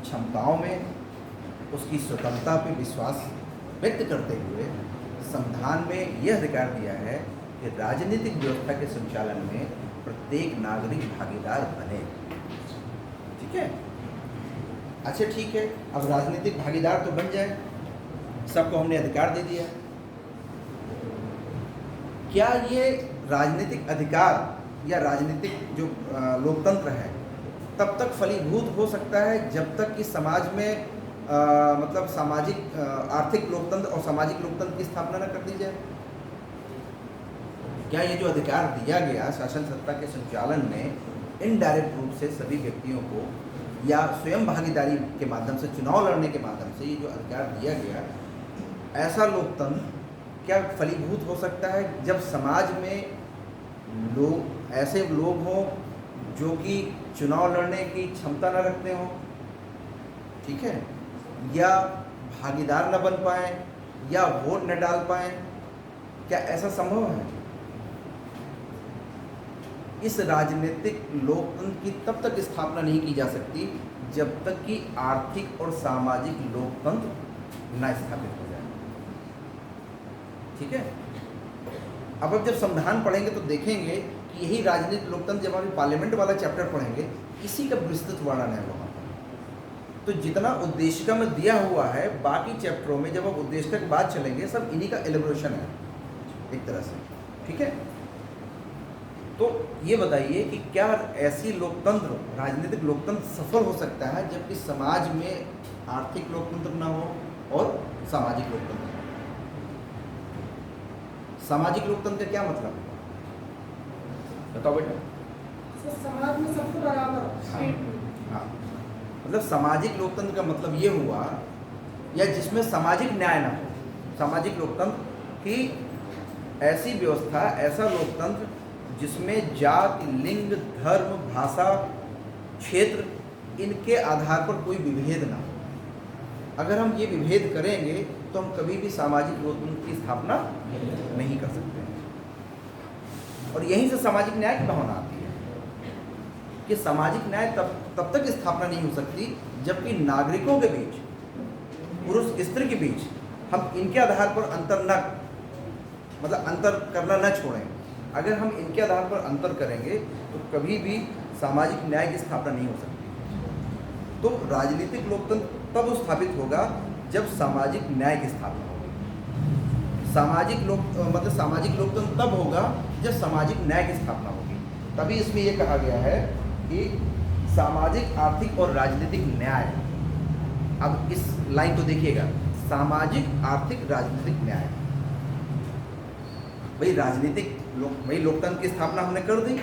क्षमताओं में, उसकी स्वतंत्रता पर विश्वास व्यक्त करते हुए संविधान में यह अधिकार दिया है कि राजनीतिक व्यवस्था के संचालन में प्रत्येक नागरिक भागीदार बने। ठीक है? अच्छा ठीक है, अब राजनीतिक भागीदार तो बन जाए, सबको हमने अधिकार दे दिया। क्या ये राजनीतिक अधिकार या राजनीतिक जो लोकतंत्र है, तब तक फलीभूत हो सकता है जब तक कि समाज में मतलब सामाजिक आर्थिक लोकतंत्र और सामाजिक लोकतंत्र की स्थापना न कर दी जाए। क्या ये जो अधिकार दिया गया शासन सत्ता के संचालन में इनडायरेक्ट रूप से सभी व्यक्तियों को या स्वयं भागीदारी के माध्यम से चुनाव लड़ने के माध्यम से ये जो अधिकार दिया गया, ऐसा लोकतंत्र क्या फलीभूत हो सकता है जब समाज में लोग ऐसे लोग हों जो कि चुनाव लड़ने की क्षमता न रखते हों, ठीक है, या भागीदार न बन पाएँ या वोट न डाल पाएँ? क्या ऐसा संभव है? इस राजनीतिक लोकतंत्र की तब तक स्थापना नहीं की जा सकती जब तक कि आर्थिक और सामाजिक लोकतंत्र न स्थापित हो जाए। ठीक है। अब जब संविधान पढ़ेंगे तो देखेंगे कि यही राजनीतिक लोकतंत्र, जब हम पार्लियामेंट वाला चैप्टर पढ़ेंगे, इसी का विस्तृत वर्णन है वहाँ पर। तो जितना उद्देशिका में दिया हुआ है, बाकी चैप्टरों में जब हम उद्देशिका के बाद चलेंगे सब इन्हीं का एलिब्रेशन है एक तरह से। ठीक है। तो ये बताइए कि क्या ऐसी लोकतंत्र, राजनीतिक लोकतंत्र सफल हो सकता है जबकि समाज में आर्थिक लोकतंत्र ना हो और सामाजिक लोकतंत्र? सामाजिक लोकतंत्र का क्या मतलब है, बताओ बेटा। समाज में सबको बराबर। हाँ, मतलब सामाजिक लोकतंत्र का मतलब ये हुआ, या जिसमें सामाजिक न्याय ना हो। सामाजिक लोकतंत्र की ऐसी व्यवस्था, ऐसा लोकतंत्र जिसमें जाति, लिंग, धर्म, भाषा, क्षेत्र, इनके आधार पर कोई विभेद ना हो। अगर हम ये विभेद करेंगे तो हम कभी भी सामाजिक लोकतंत्र की स्थापना नहीं कर सकते हैं। और यहीं से सामाजिक न्याय की भावना आती है कि सामाजिक न्याय तब तक स्थापना नहीं हो सकती जबकि नागरिकों के बीच, पुरुष स्त्री के बीच, हम इनके आधार पर अंतर करना न छोड़ें। अगर हम इनके आधार पर अंतर करेंगे तो कभी भी सामाजिक न्याय की स्थापना नहीं हो सकती। तो राजनीतिक लोकतंत्र तब स्थापित होगा जब सामाजिक न्याय की स्थापना होगी। सामाजिक लोकतंत्र तब होगा जब सामाजिक न्याय की स्थापना होगी। तभी इसमें यह कहा गया है कि सामाजिक, आर्थिक और राजनीतिक न्याय। अब इस लाइन को देखिएगा, सामाजिक, आर्थिक, राजनीतिक न्याय। भाई लोकतंत्र की स्थापना हमने कर दी।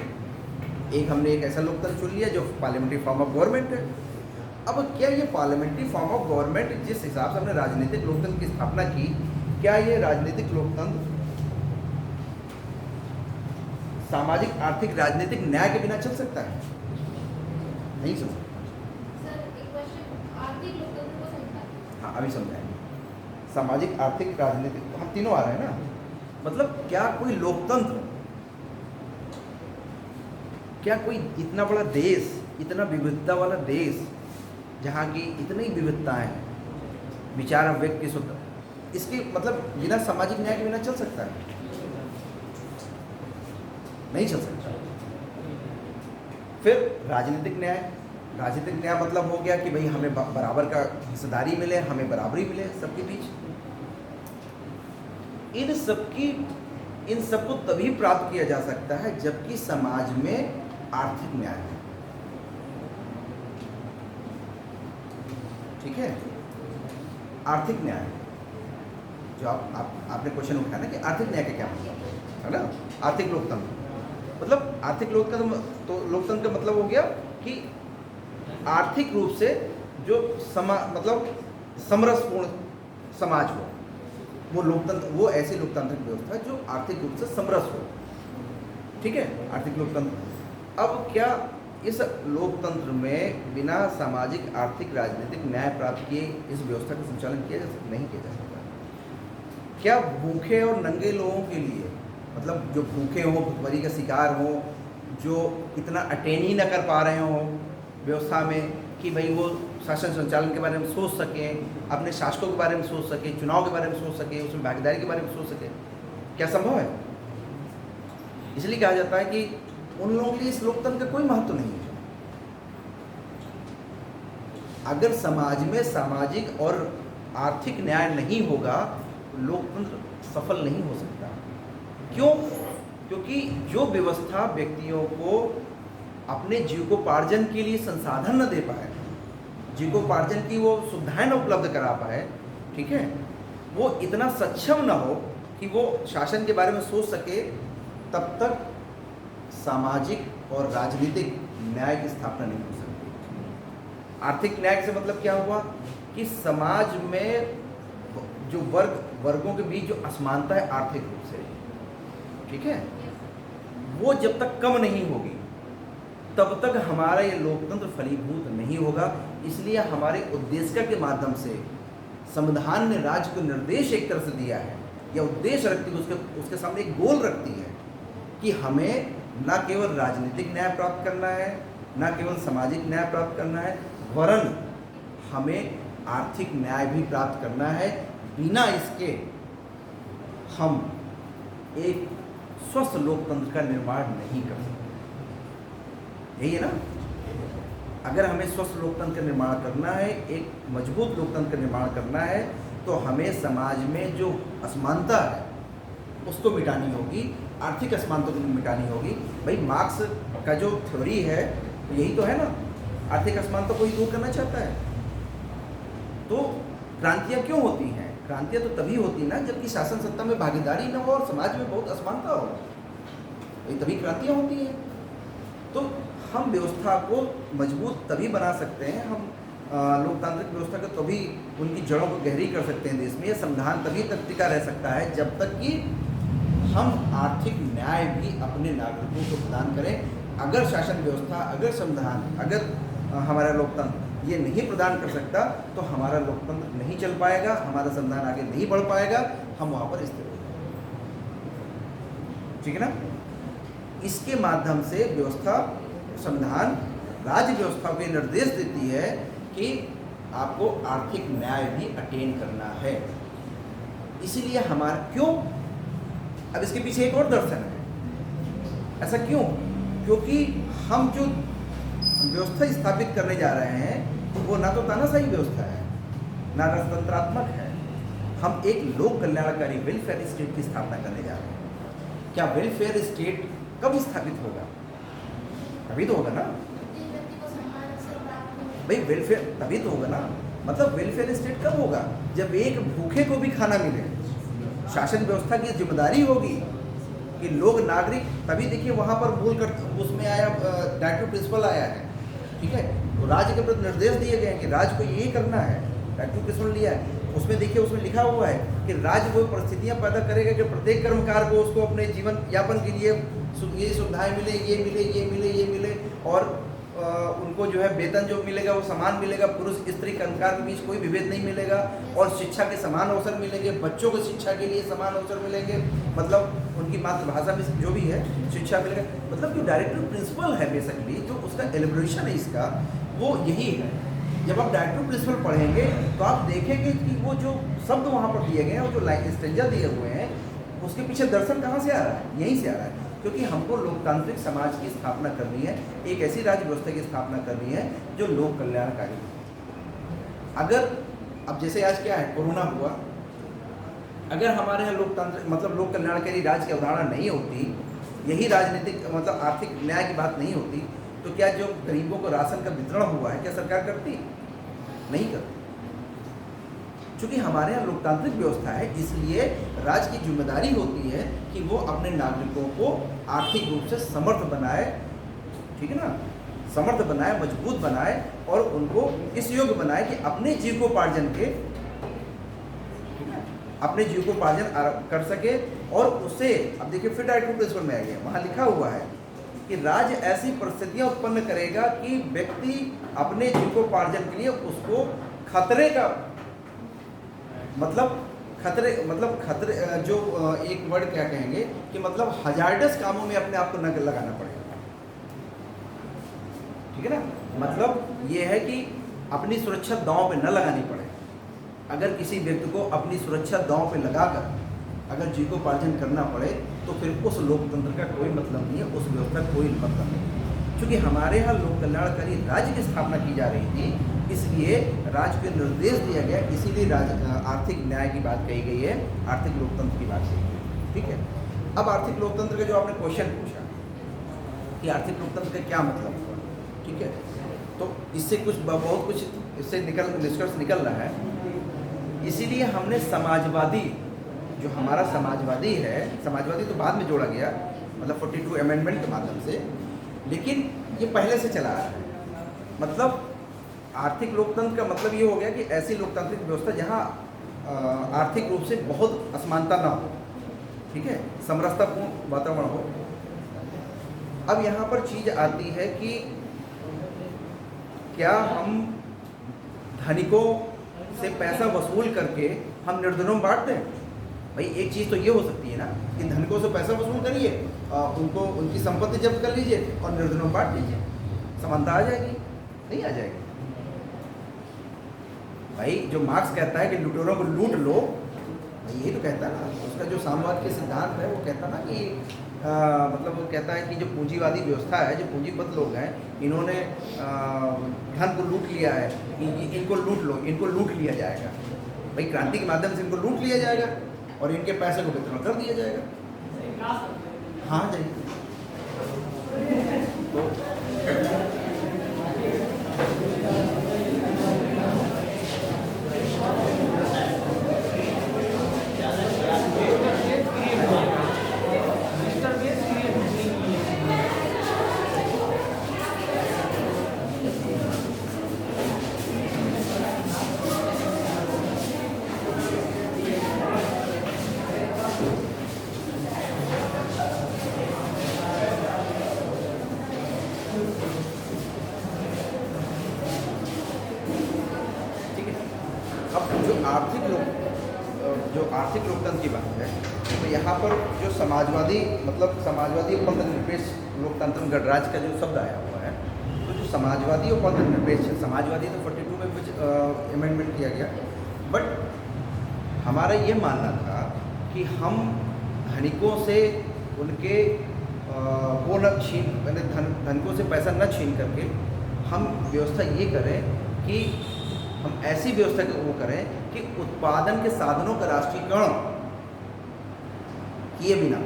हमने एक ऐसा लोकतंत्र चुन लिया जो पार्लियामेंट्री फॉर्म ऑफ गवर्नमेंट है। अब क्या ये पार्लियामेंट्री फॉर्म ऑफ गवर्नमेंट, जिस हिसाब से हमने राजनीतिक लोकतंत्र की स्थापना की, क्या ये राजनीतिक लोकतंत्र सामाजिक, आर्थिक, राजनीतिक न्याय के बिना चल सकता है? नहीं चल सकता। सर एक क्वेश्चन, आर्थिक लोकतंत्र को समझाइए। हाँ, अभी समझाएंगे। सामाजिक, आर्थिक, राजनीतिक, हम तीनों आ रहे हैं ना। मतलब क्या कोई लोकतंत्र, क्या कोई इतना बड़ा देश, इतना विविधता वाला देश, जहाँ की इतनी विविधताएं हैं, विचार अभिव्यक्ति की स्वतंत्रता, इसके मतलब बिना सामाजिक न्याय के बिना चल सकता है? नहीं चल सकता। फिर राजनीतिक न्याय। राजनीतिक न्याय मतलब हो गया कि भाई हमें बराबर का हिस्सेदारी मिले, हमें बराबरी मिले सबके बीच। इन सबको तभी प्राप्त किया जा सकता है जबकि समाज में आर्थिक न्याय है। ठीक है। आर्थिक न्याय, जो आपने क्वेश्चन उठाया ना कि आर्थिक न्याय का क्या मतलब है ना। आर्थिक लोकतंत्र मतलब, आर्थिक लोकतंत्र का मतलब हो गया कि आर्थिक रूप से जो मतलब समरसपूर्ण समाज हो, वो लोकतंत्र, वो ऐसी लोकतांत्रिक व्यवस्था जो आर्थिक रूप से समरस हो। ठीक है, आर्थिक लोकतंत्र। अब क्या इस लोकतंत्र में बिना सामाजिक, आर्थिक, राजनीतिक न्याय प्राप्त किए इस व्यवस्था का संचालन किया जा सकता? नहीं किया जा सकता। क्या भूखे और नंगे लोगों के लिए, मतलब जो भूखे हों, भुखमरी का शिकार हों, जो इतना अटेन ही न कर पा रहे हों व्यवस्था में कि भाई वो शासन संचालन के बारे में सोच सकें, अपने शासकों के बारे में सोच सकें, चुनाव के बारे में सोच सकें, उसमें भागीदारी के बारे में सोच सकें, क्या संभव है? इसलिए कहा जाता है कि उन लोगों के लिए इस लोकतंत्र का कोई महत्व नहीं है। अगर समाज में सामाजिक और आर्थिक न्याय नहीं होगा, लोकतंत्र सफल नहीं हो सकता। क्यों? क्योंकि जो व्यवस्था व्यक्तियों को अपने जीविकोपार्जन के लिए संसाधन न दे पाए, जीविकोपार्जन की वो सुविधाएं न उपलब्ध करा पाए, ठीक है, वो इतना सक्षम न हो कि वो शासन के बारे में सोच सके, तब तक सामाजिक और राजनीतिक न्याय की स्थापना नहीं हो सकती। आर्थिक न्याय से मतलब क्या हुआ कि समाज में जो वर्गों के बीच जो असमानता है आर्थिक रूप से, ठीक है, वो जब तक कम नहीं होगी तब तक हमारा ये लोकतंत्र फलीभूत नहीं होगा। इसलिए हमारे उद्देश्य के माध्यम से संविधान ने राज्य को निर्देश एक तरह से दिया है, या उद्देश्य रखती है, उसके सामने एक गोल रखती है कि हमें न केवल राजनीतिक न्याय प्राप्त करना है, न केवल सामाजिक न्याय प्राप्त करना है, वरन हमें आर्थिक न्याय भी प्राप्त करना है। बिना इसके हम एक स्वस्थ लोकतंत्र का निर्माण नहीं कर सकते। यही है ना, अगर हमें स्वस्थ लोकतंत्र का निर्माण करना है, एक मजबूत लोकतंत्र का निर्माण करना है, तो हमें समाज में जो असमानता है उसको मिटानी होगी, आर्थिक असमानता को मिटानी होगी। भाई मार्क्स का जो थ्योरी है तो यही तो है ना, आर्थिक असमानता को ही दूर करना चाहता है। तो क्रांतियाँ क्यों होती हैं? क्रांतियाँ तो तभी होती ना जबकि शासन सत्ता में भागीदारी न हो और समाज में बहुत असमानता हो, तभी क्रांतियाँ होती हैं। तो हम व्यवस्था को मजबूत तभी बना सकते हैं, हम लोकतांत्रिक व्यवस्था को तभी उनकी जड़ों को गहरी कर सकते हैं देश में। यह संविधान तभी तक टिका रह सकता है जब तक कि हम आर्थिक न्याय भी अपने नागरिकों को प्रदान करें। अगर शासन व्यवस्था, अगर संविधान, अगर हमारा लोकतंत्र ये नहीं प्रदान कर सकता तो हमारा लोकतंत्र नहीं चल पाएगा, हमारा संविधान आगे नहीं बढ़ पाएगा, हम वहाँ पर स्थिर हो जाएंगे। ठीक है ना? इसके माध्यम से व्यवस्था, संविधान राज्य व्यवस्था को निर्देश देती है कि आपको आर्थिक न्याय भी अटेन करना है। इसीलिए हमारा क्यों, अब इसके पीछे एक और दर्शन है। ऐसा क्यों? क्योंकि हम जो व्यवस्था स्थापित करने जा रहे हैं वो ना तो तानाशाही व्यवस्था है, ना राजतंत्रात्मक है। हम एक लोक कल्याणकारी वेलफेयर स्टेट की स्थापना करने जा रहे हैं। क्या वेलफेयर स्टेट कब स्थापित होगा? अभी तो होगा ना भाई, वेलफेयर तभी तो होगा ना। मतलब वेलफेयर स्टेट कब होगा? जब एक भूखे को भी खाना मिले। शासन व्यवस्था की जिम्मेदारी होगी कि लोग नागरिक, तभी देखिए वहाँ पर मूल कर उसमें आया, डायरेक्टिव प्रिंसिपल आया है, ठीक है, तो राज्य के प्रति निर्देश दिए गए हैं कि राज्य को ये करना है। डायरेक्टिव प्रिंसिपल लिया है, उसमें देखिए उसमें लिखा हुआ है कि राज्य वो परिस्थितियाँ पैदा करेगा कि प्रत्येक कर्मकार को उसको अपने जीवन यापन के लिए ये सुविधाएं मिले, ये मिले, ये मिले, ये मिले, और उनको जो है वेतन जो मिलेगा वो समान मिलेगा, पुरुष स्त्री कर्मकार के बीच कोई विभेद नहीं मिलेगा, और शिक्षा के समान अवसर मिलेंगे, बच्चों को शिक्षा के लिए समान अवसर मिलेंगे, मतलब उनकी मातृभाषा में जो भी है शिक्षा मिलेगा। मतलब जो डायरेक्टिव प्रिंसिपल है बेसिकली, जो उसका एलिब्रेशन है इसका, वो यही है। जब आप डायरेक्टिव प्रिंसिपल पढ़ेंगे तो आप देखेंगे कि वो जो शब्द वहाँ पर दिए गए हैं और जो लाइन स्टेंजा दिए हुए हैं, उसके पीछे दर्शन कहाँ से आ रहा है? यहीं से आ रहा है, क्योंकि हमको लोकतांत्रिक समाज की स्थापना करनी है, एक ऐसी राज्य व्यवस्था की स्थापना करनी है जो लोक कल्याणकारी हो। अगर अब जैसे आज क्या है, कोरोना हुआ, अगर हमारे यहाँ लोकतांत्रिक मतलब लोक कल्याणकारी राज्य की अवधारणा नहीं होती, यही राजनीतिक मतलब आर्थिक न्याय की बात नहीं होती, तो क्या जो गरीबों को राशन का वितरण हुआ है क्या सरकार करती? नहीं करती। चूँकि हमारे यहाँ लोकतांत्रिक व्यवस्था है, इसलिए राज्य की जिम्मेदारी होती है कि वो अपने नागरिकों को आर्थिक रूप से समर्थ बनाए, ठीक है ना, समर्थ बनाए, मजबूत बनाए, और उनको इस योग्य बनाए कि अपने जीविकोपार्जन के, अपने जीविकोपार्जन कर सके। और उससे अब देखिए फिर डायरेक्टिव प्रिंसिपल में आ गया, वहाँ लिखा हुआ है कि राज्य ऐसी परिस्थितियाँ उत्पन्न करेगा कि व्यक्ति अपने जीविकोपार्जन के लिए उसको खतरे का मतलब खतरे जो एक वर्ड क्या कहेंगे कि मतलब हजार्डस कामों में अपने आप को न लगाना पड़ेगा, ठीक है ना। मतलब ये है कि अपनी सुरक्षा दांव पे न लगानी पड़े। अगर किसी व्यक्ति को अपनी सुरक्षा दांव पे लगाकर अगर जीविकोपार्जन करना पड़े तो फिर उस लोकतंत्र का कोई मतलब नहीं है, उस व्यवस्था का कोई मतलब नहीं है। क्योंकि हमारे यहाँ लोक कल्याणकारी राज्य की स्थापना की जा रही थी, इसलिए राज्य को निर्देश दिया गया, इसीलिए आर्थिक न्याय की बात कही गई है, आर्थिक लोकतंत्र की बात कही गई है। ठीक है, अब आर्थिक लोकतंत्र का जो आपने क्वेश्चन पूछा, कि आर्थिक लोकतंत्र का क्या मतलब हुआ, ठीक है। तो इससे बहुत कुछ इससे निष्कर्ष निकल रहा है। इसीलिए हमने समाजवादी, जो हमारा समाजवादी है, समाजवादी तो बाद में जोड़ा गया, मतलब 42 अमेंडमेंट के माध्यम से, लेकिन ये पहले से चला आ रहा है। मतलब आर्थिक लोकतंत्र का मतलब ये हो गया कि ऐसी लोकतांत्रिक व्यवस्था जहाँ आर्थिक रूप से बहुत असमानता ना हो, ठीक है, समरसतापूर्ण वातावरण हो। अब यहाँ पर चीज़ आती है कि क्या हम धनिकों से पैसा वसूल करके हम निर्धनों में बांट दें? भाई एक चीज़ तो ये हो सकती है ना कि धनिकों से पैसा वसूल करिए, उनको उनकी संपत्ति जब्त कर लीजिए और निर्धनों में बांट लीजिए, समानता आ जाएगी? नहीं आ जाएगी। भाई जो मार्क्स कहता है कि लुटेरों को लूट लो, भाई यही तो कहता है ना, उसका जो साम्यवाद के सिद्धांत है वो कहता ना कि मतलब वो कहता है कि जो पूंजीवादी व्यवस्था है, जो पूंजीपति लोग हैं, इन्होंने धन को लूट लिया है, इनको लूट लो, इनको लूट लिया जाएगा। भाई क्रांति के माध्यम से इनको लूट लिया जाएगा और इनके पैसे को वितरण कर दिया जाएगा। हाँ जाइए। जो आर्थिक लोकतंत्र की बात है, तो यहाँ पर जो समाजवादी, मतलब समाजवादी और पंथनिरपेक्ष लोकतंत्र में गणराज्य का जो शब्द आया हुआ है, तो जो समाजवादी और पंथनिरपेक्ष है, समाजवादी तो 42 में कुछ अमेंडमेंट किया गया, बट हमारा ये मानना था कि हम धनिकों से उनके वो न छीन, मैंने धनिकों से पैसा न छीन करके हम व्यवस्था ये करें कि हम ऐसी व्यवस्था वो करें कि उत्पादन के साधनों का राष्ट्रीयकरण किए बिना,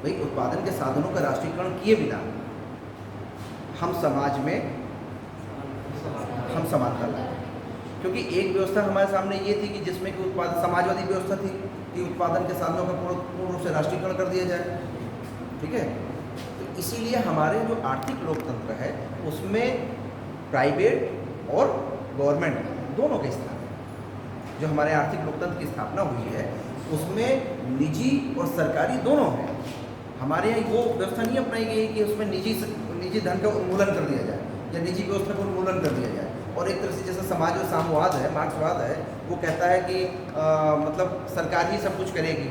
भाई उत्पादन के साधनों का राष्ट्रीयकरण किए बिना हम समाज में हम समानता लाएं। क्योंकि एक व्यवस्था हमारे सामने ये थी कि जिसमें कि उत्पादन, समाजवादी व्यवस्था थी कि उत्पादन के साधनों का पूर्ण रूप से राष्ट्रीयकरण कर दिया जाए, ठीक है। तो इसीलिए हमारे जो आर्थिक लोकतंत्र है उसमें प्राइवेट और गवर्नमेंट दोनों के स्थान है। जो हमारे आर्थिक लोकतंत्र की स्थापना हुई है उसमें निजी और सरकारी दोनों हैं। हमारे यहाँ वो व्यवस्था नहीं अपनाई गई कि उसमें निजी धन का उन्मूलन कर दिया जाए या निजी व्यवस्था का उन्मूलन कर दिया जाए। और एक तरह से जैसे समाज और साम्यवाद है, मार्क्सवाद है, वो कहता है कि मतलब सरकार ही सब कुछ करेगी,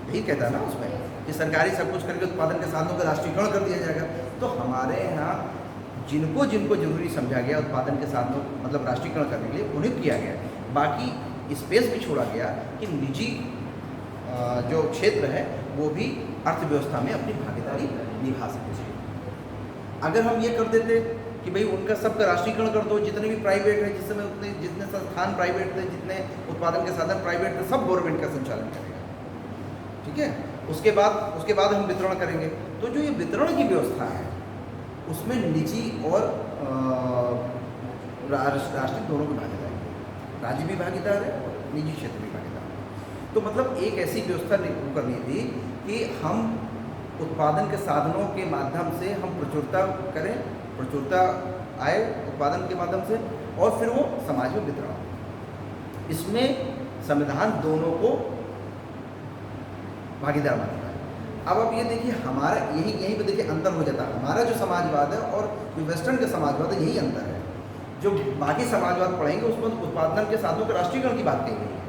यही कहता है ना उसमें कि सरकारी सब कुछ करके उत्पादन के साधनों का राष्ट्रीयकरण कर दिया जाएगा। तो हमारे यहाँ जिनको जिनको जरूरी समझा गया उत्पादन के साधनों मतलब राष्ट्रीयकरण करने के लिए उन्हें किया गया, बाकी स्पेस भी छोड़ा गया कि निजी जो क्षेत्र है वो भी अर्थव्यवस्था में अपनी भागीदारी निभा सके। अगर हम ये कर देते कि भाई उनका सबका राष्ट्रीयकरण कर दो, जितने भी प्राइवेट है, जिसमें उतने जितने संस्थान प्राइवेट थे, जितने उत्पादन के साधन प्राइवेट थे, सब गवर्नमेंट का संचालन करेगा, ठीक है। उसके बाद हम वितरण करेंगे। तो जो ये वितरण की व्यवस्था है उसमें निजी और राष्ट्रीय दोनों की भागीदारी है, राज्य भी भागीदार है और निजी क्षेत्र भी भागीदार है। तो मतलब एक ऐसी व्यवस्था करनी थी कि हम उत्पादन के साधनों के माध्यम से हम प्रचुरता करें, प्रचुरता आए उत्पादन के माध्यम से, और फिर वो समाज में वितरण। इसमें संविधान दोनों को भागीदार मानता है। अब आप ये देखिए हमारा यहीं पे देखिए अंतर हो जाता है। हमारा जो समाजवाद है और जो वेस्टर्न का समाजवाद है, यही अंतर है। जो बाकी समाजवाद पढ़ेंगे उसमें उत्पादन के साधनों के राष्ट्रीयकरण की बात कही गई है,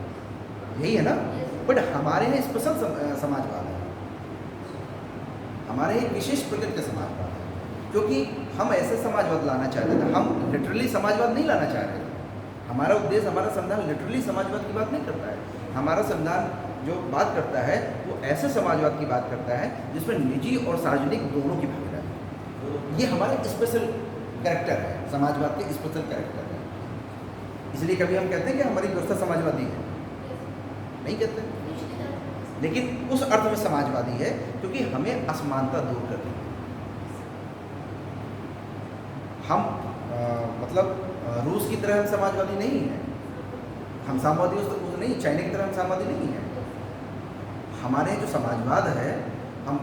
यही है ना। बट हमारे यहाँ स्पेशल समाजवाद है, हमारे एक विशेष प्रकृति का समाजवाद है, क्योंकि हम ऐसे समाजवाद लाना चाहते थे। हम लिटरली समाजवाद नहीं लाना चाह रहे थे। हमारा उद्देश्य, हमारा संविधान लिटरली समाजवाद की बात नहीं करता है। हमारा संविधान जो बात करता है वो ऐसे समाजवाद की बात करता है जिसमें निजी और सार्वजनिक दोनों की भागीदारी। ये हमारे स्पेशल कैरेक्टर है, समाजवाद के स्पेशल कैरेक्टर है। इसलिए कभी हम कहते हैं कि हमारी व्यवस्था समाजवादी है, नहीं कहते, लेकिन उस अर्थ में समाजवादी है क्योंकि हमें असमानता दूर करनी है। हम रूस की तरह हम समाजवादी नहीं हैं, हम साम्यवादी उस नहीं, चाइना की तरह हम साम्यवादी नहीं हैं। हमारे जो समाजवाद है, हम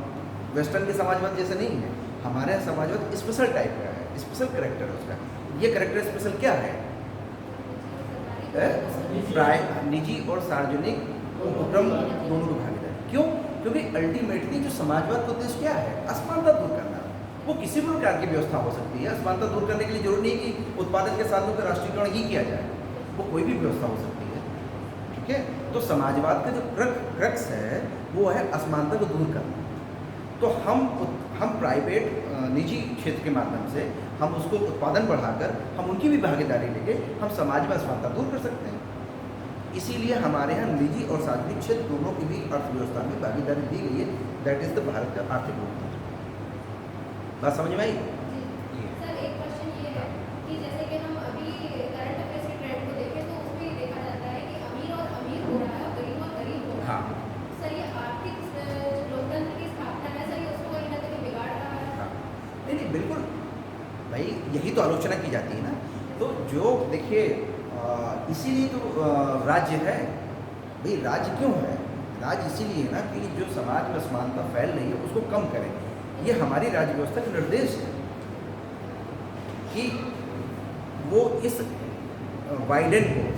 वेस्टर्न के समाजवाद जैसे नहीं है। हमारे यहाँ समाजवाद स्पेशल टाइप का है, स्पेशल करेक्टर है उसका। ये करेक्टर स्पेशल क्या है? निजी और सार्वजनिक उपक्रम दोनों की भागीदारी। क्यों? क्योंकि अल्टीमेटली जो समाजवाद का उद्देश्य क्या है? असमानता दूर करना। वो किसी भी प्रकार की व्यवस्था हो सकती है। असमानता दूर करने के लिए जरूरी नहीं कि उत्पादन के साधनों का राष्ट्रीयकरण ही किया जाए, वो कोई भी व्यवस्था हो सकती है। ठीक है, तो समाजवाद का जो क्रक्स है वो है असमानता को दूर करना। तो हम प्राइवेट निजी क्षेत्र के माध्यम से हम उसको उत्पादन बढ़ाकर हम उनकी भी भागीदारी लेके हम समाज में असमानता दूर कर सकते हैं। इसीलिए हमारे यहाँ निजी और सार्वजनिक क्षेत्र दोनों की भी अर्थव्यवस्था में भागीदारी दी गई है। दैट इज द भारत का आर्थिक लोकतंत्र। बात समझ में आई? सर एक क्वेश्चन ये है कि जैसे कि हम अभी करंट अफेयर्स के ट्रेंड को देखें तो उसमें ये देखा जाता है कि अमीर और अमीर हो रहा है और गरीब हो रहा है। हाँ सर ये आर्थिक लोकतंत्र की स्थापना है सर, ये उसको कहीं ना कहीं बिगाड़ रहा है। हाँ, नहीं बिल्कुल भाई, यही तो आलोचना की जाती है ना। तो जो देखिए इसीलिए तो राज्य है भाई। राज्य क्यों है? राज्य इसीलिए है ना कि जो समाज में असमानता फैल रही है उसको कम करें। ये हमारी राज्य व्यवस्था का निर्देश है कि वो इस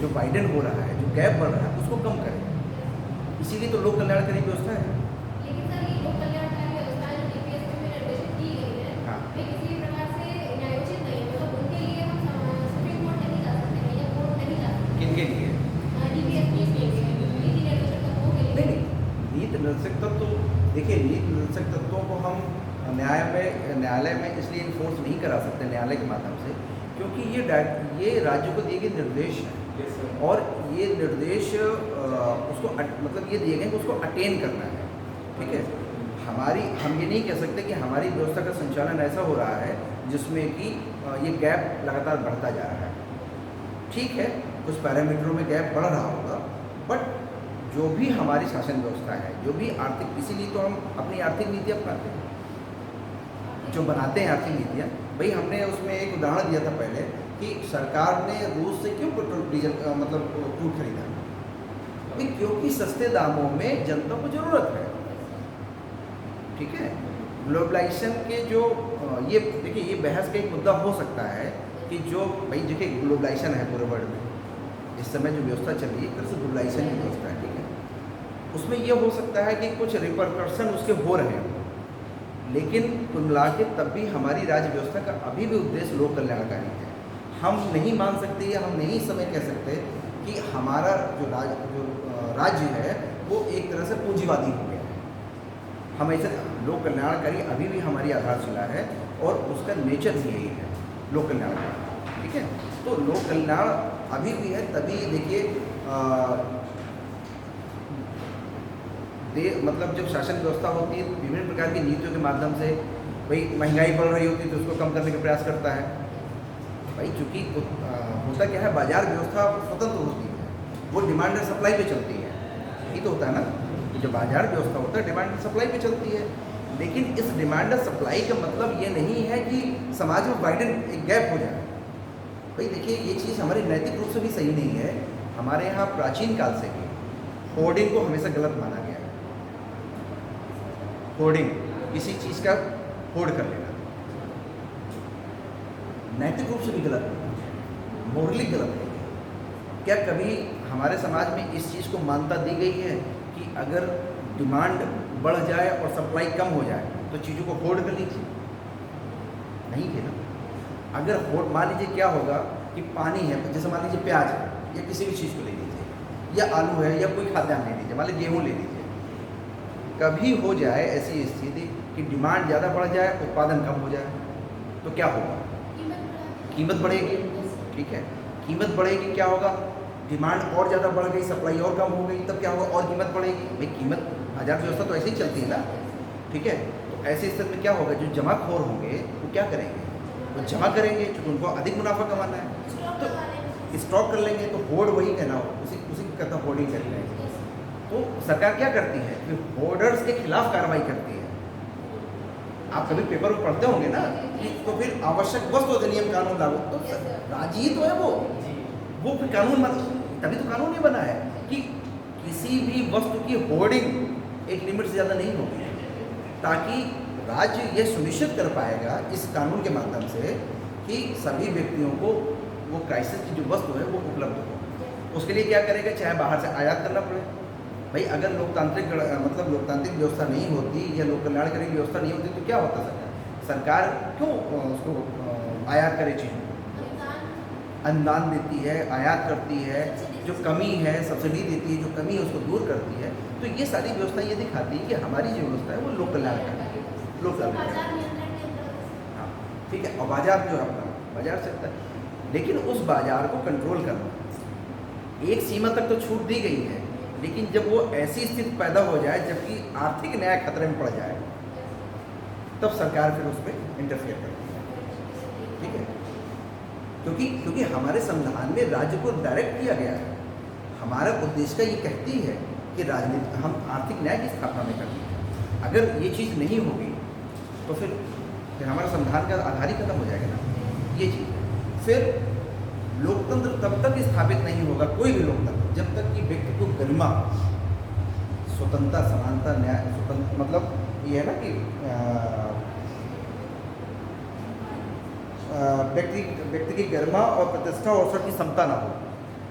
जो वाइडन हो रहा है, जो गैप बढ़ रहा है, उसको कम करें। इसीलिए तो लोक कल्याणकारी व्यवस्था है। लेकिन सर ये लोक कल्याणकारी व्यवस्था जो डीपीएसपी में निर्देशित की गई है, हाँ। वे किसी प्रकार से न्यायोचित नहीं है। मतलब उनके लिए हम सुप्रीम कोर्ट नहीं जा सकते हैं या कोर्ट नहीं जा सकते। किनके लिए? डीपीएसपी के लिए, नीति निर्देशक तत्वों के लिए। नहीं, नीति निर्देशक तत्व देखिए, नीति निर्देशक तत्वों को हम न्यायालय में इसलिए इन्फोर्स नहीं करा सकते न्यायालय के माध्यम से, क्योंकि ये राज्यों को दिए गए निर्देश हैं और ये निर्देश उसको मतलब ये दिए गए कि उसको अटेन करना है। ठीक है, हम ये नहीं कह सकते कि हमारी व्यवस्था का संचालन ऐसा हो रहा है जिसमें कि ये गैप लगातार बढ़ता जा रहा है। ठीक है, कुछ पैरामीटरों में गैप बढ़ रहा होगा, बट जो भी हमारी शासन व्यवस्था है, जो भी आर्थिक, इसीलिए तो हम अपनी आर्थिक नीति अपनाते हैं, जो बनाते हैं आर्थिक नीतियाँ। भाई हमने उसमें एक उदाहरण दिया था पहले कि सरकार ने रूस से क्यों पेट्रोल डीजल क्रूड खरीदा? भाई क्योंकि सस्ते दामों में जनता को ज़रूरत है। ठीक है, ग्लोबलाइजेशन के जो ये देखिए, ये बहस का एक मुद्दा हो सकता है कि जो भाई देखिए ग्लोबलाइजेशन है पूरे वर्ल्ड में, इस समय जो व्यवस्था चल रही है एक तरह से ग्लोबलाइजेशन की व्यवस्था है। ठीक है, उसमें ये हो सकता है कि कुछ रिपरकर्शन उसके हो रहे हैं, लेकिन कुल मिला के तब भी हमारी राज्य व्यवस्था का अभी भी उद्देश्य लोक कल्याणकारी है। हम नहीं मान सकते या हम नहीं इस समय कह सकते कि हमारा जो राज्य है वो एक तरह से पूंजीवादी हो गया है। हम ऐसे लोक कल्याणकारी अभी भी हमारी आधारशिला है और उसका नेचर भी यही है, लोक कल्याणकारी। ठीक है, तो लोक कल्याण अभी भी है। तभी देखिए मतलब जब शासन व्यवस्था होती है विभिन्न प्रकार की नीतियों के माध्यम से, भाई महंगाई बढ़ रही होती है तो उसको कम करने का प्रयास करता है। भाई चूँकि होता क्या है, बाजार व्यवस्था स्वतंत्र होती है, वो डिमांड एंड सप्लाई पे चलती है। यही तो होता है ना, जो बाजार व्यवस्था होता है डिमांड एंड सप्लाई पे चलती है। लेकिन इस डिमांड एंड सप्लाई का मतलब ये नहीं है कि समाज में वाइडन एक गैप हो जाए। भाई देखिए, ये चीज़ हमारी नैतिक रूप से भी सही नहीं है। हमारे यहाँ प्राचीन काल से ही होर्डिंग को हमेशा गलत माना गया है। होर्डिंग, किसी चीज़ का होर्ड कर लेना, नैतिक रूप से भी गलत है, मोरली गलत है। क्या कभी हमारे समाज में इस चीज़ को मान्यता दी गई है कि अगर डिमांड बढ़ जाए और सप्लाई कम हो जाए तो चीज़ों को होल्ड कर लीजिए? नहीं है ना। अगर होल्ड, मान लीजिए क्या होगा कि पानी है, जैसे मान लीजिए प्याज है या किसी भी चीज़ को ले लीजिए, या आलू है या कोई खाद्यान्न ले लीजिए, मान लीजिए गेहूँ ले लीजिए। कभी हो जाए ऐसी स्थिति कि डिमांड ज़्यादा बढ़ जाए, उत्पादन कम हो जाए, तो क्या होगा? कीमत बढ़ेगी। ठीक है, कीमत बढ़ेगी, क्या होगा? डिमांड और ज़्यादा बढ़ गई, सप्लाई और कम हो गई, तब क्या होगा? और कीमत बढ़ेगी। भाई कीमत, बाजार व्यवस्था तो ऐसे ही चलती है ना। ठीक है, तो ऐसी स्थिति में क्या होगा? जो जमाखोर होंगे वो क्या करेंगे? वो जमा करेंगे, क्योंकि उनको अधिक मुनाफा कमाना है, तो स्टॉक कर लेंगे। तो होर्ड वही कहना हो, उसी को कहता होर्डिंग कर लेंगे। तो सरकार क्या करती है कि होर्डर्स के खिलाफ कार्रवाई करती है। आप कभी पेपर में पढ़ते होंगे ना तो फिर आवश्यक वस्तु अधिनियम कानून लागू, तो Yes, sir. राज्य ही तो है वो फिर कानून तभी तो कानून ही बना है कि किसी भी वस्तु की होर्डिंग एक लिमिट से ज़्यादा नहीं होगी, ताकि राज्य ये सुनिश्चित कर पाएगा इस कानून के माध्यम से कि सभी व्यक्तियों को वो क्राइसिस की जो वस्तु है वो उपलब्ध हो। उसके लिए क्या करेगा, चाहे बाहर से आयात करना पड़े। भाई अगर लोकतांत्रिक लोकतांत्रिक व्यवस्था नहीं होती या लोक कल्याणकारी व्यवस्था नहीं होती तो क्या होता सरकार क्यों उसको आयात करे चीज़ों को, अनुदान देती है, आयात करती है, जो कमी है सब्सिडी देती है, जो कमी है उसको दूर करती है। तो ये सारी व्यवस्था ये दिखाती है कि हमारी जो व्यवस्था है वो लोक कल्याणकारी, लोक कल्याणकारी। हाँ ठीक है, और बाजार जो है अपना बाजार से होता है, लेकिन उस बाजार को कंट्रोल करना, एक सीमा तक तो छूट दी गई है, लेकिन जब वो ऐसी स्थिति पैदा हो जाए जबकि आर्थिक न्याय खतरे में पड़ जाए तब सरकार फिर उस पर इंटरफेयर करती है। ठीक है, क्योंकि हमारे संविधान में राज्य को डायरेक्ट किया गया है, हमारा उद्देश्य ये कहती है कि राजनीति हम आर्थिक न्याय की स्थापना में करती है। अगर ये चीज़ नहीं होगी तो फिर हमारा संविधान का आधार ही खत्म हो जाएगा ना, ये चीज़ है। फिर लोकतंत्र तब तक स्थापित नहीं होगा, कोई भी लोकतंत्र, जब तक कि व्यक्ति को गरिमा, स्वतंत्रता, समानता, न्याय, स्वतंत्र मतलब ये है ना कि व्यक्ति की गरिमा और प्रतिष्ठा और अवसर की समता ना हो।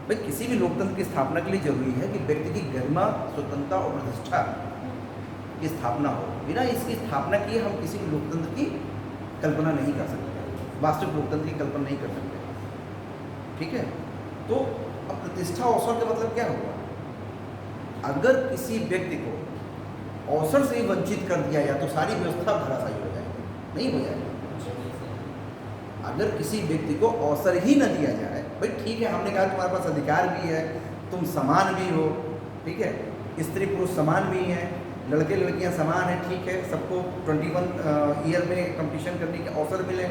भाई किसी भी लोकतंत्र की स्थापना के लिए जरूरी है कि व्यक्ति की गरिमा, स्वतंत्रता और प्रतिष्ठा की स्थापना हो। बिना इसकी स्थापना किए हम किसी भी लोकतंत्र की कल्पना नहीं कर सकते, वास्तविक लोकतंत्र की कल्पना नहीं कर सकते। ठीक है, तो अब प्रतिष्ठा अवसर का मतलब क्या होगा, अगर किसी व्यक्ति को अवसर से ही वंचित कर दिया जाए तो सारी व्यवस्था धराशायी हो जाएगी, नहीं हो जाएगी। अगर किसी व्यक्ति को अवसर ही न दिया जाए, भाई ठीक है हमने कहा तुम्हारे पास अधिकार भी है, तुम समान भी हो, ठीक है, स्त्री पुरुष समान भी हैं, लड़के लड़कियां समान हैं, ठीक है, सबको 21 ईयर में कंपटीशन करने के अवसर मिले,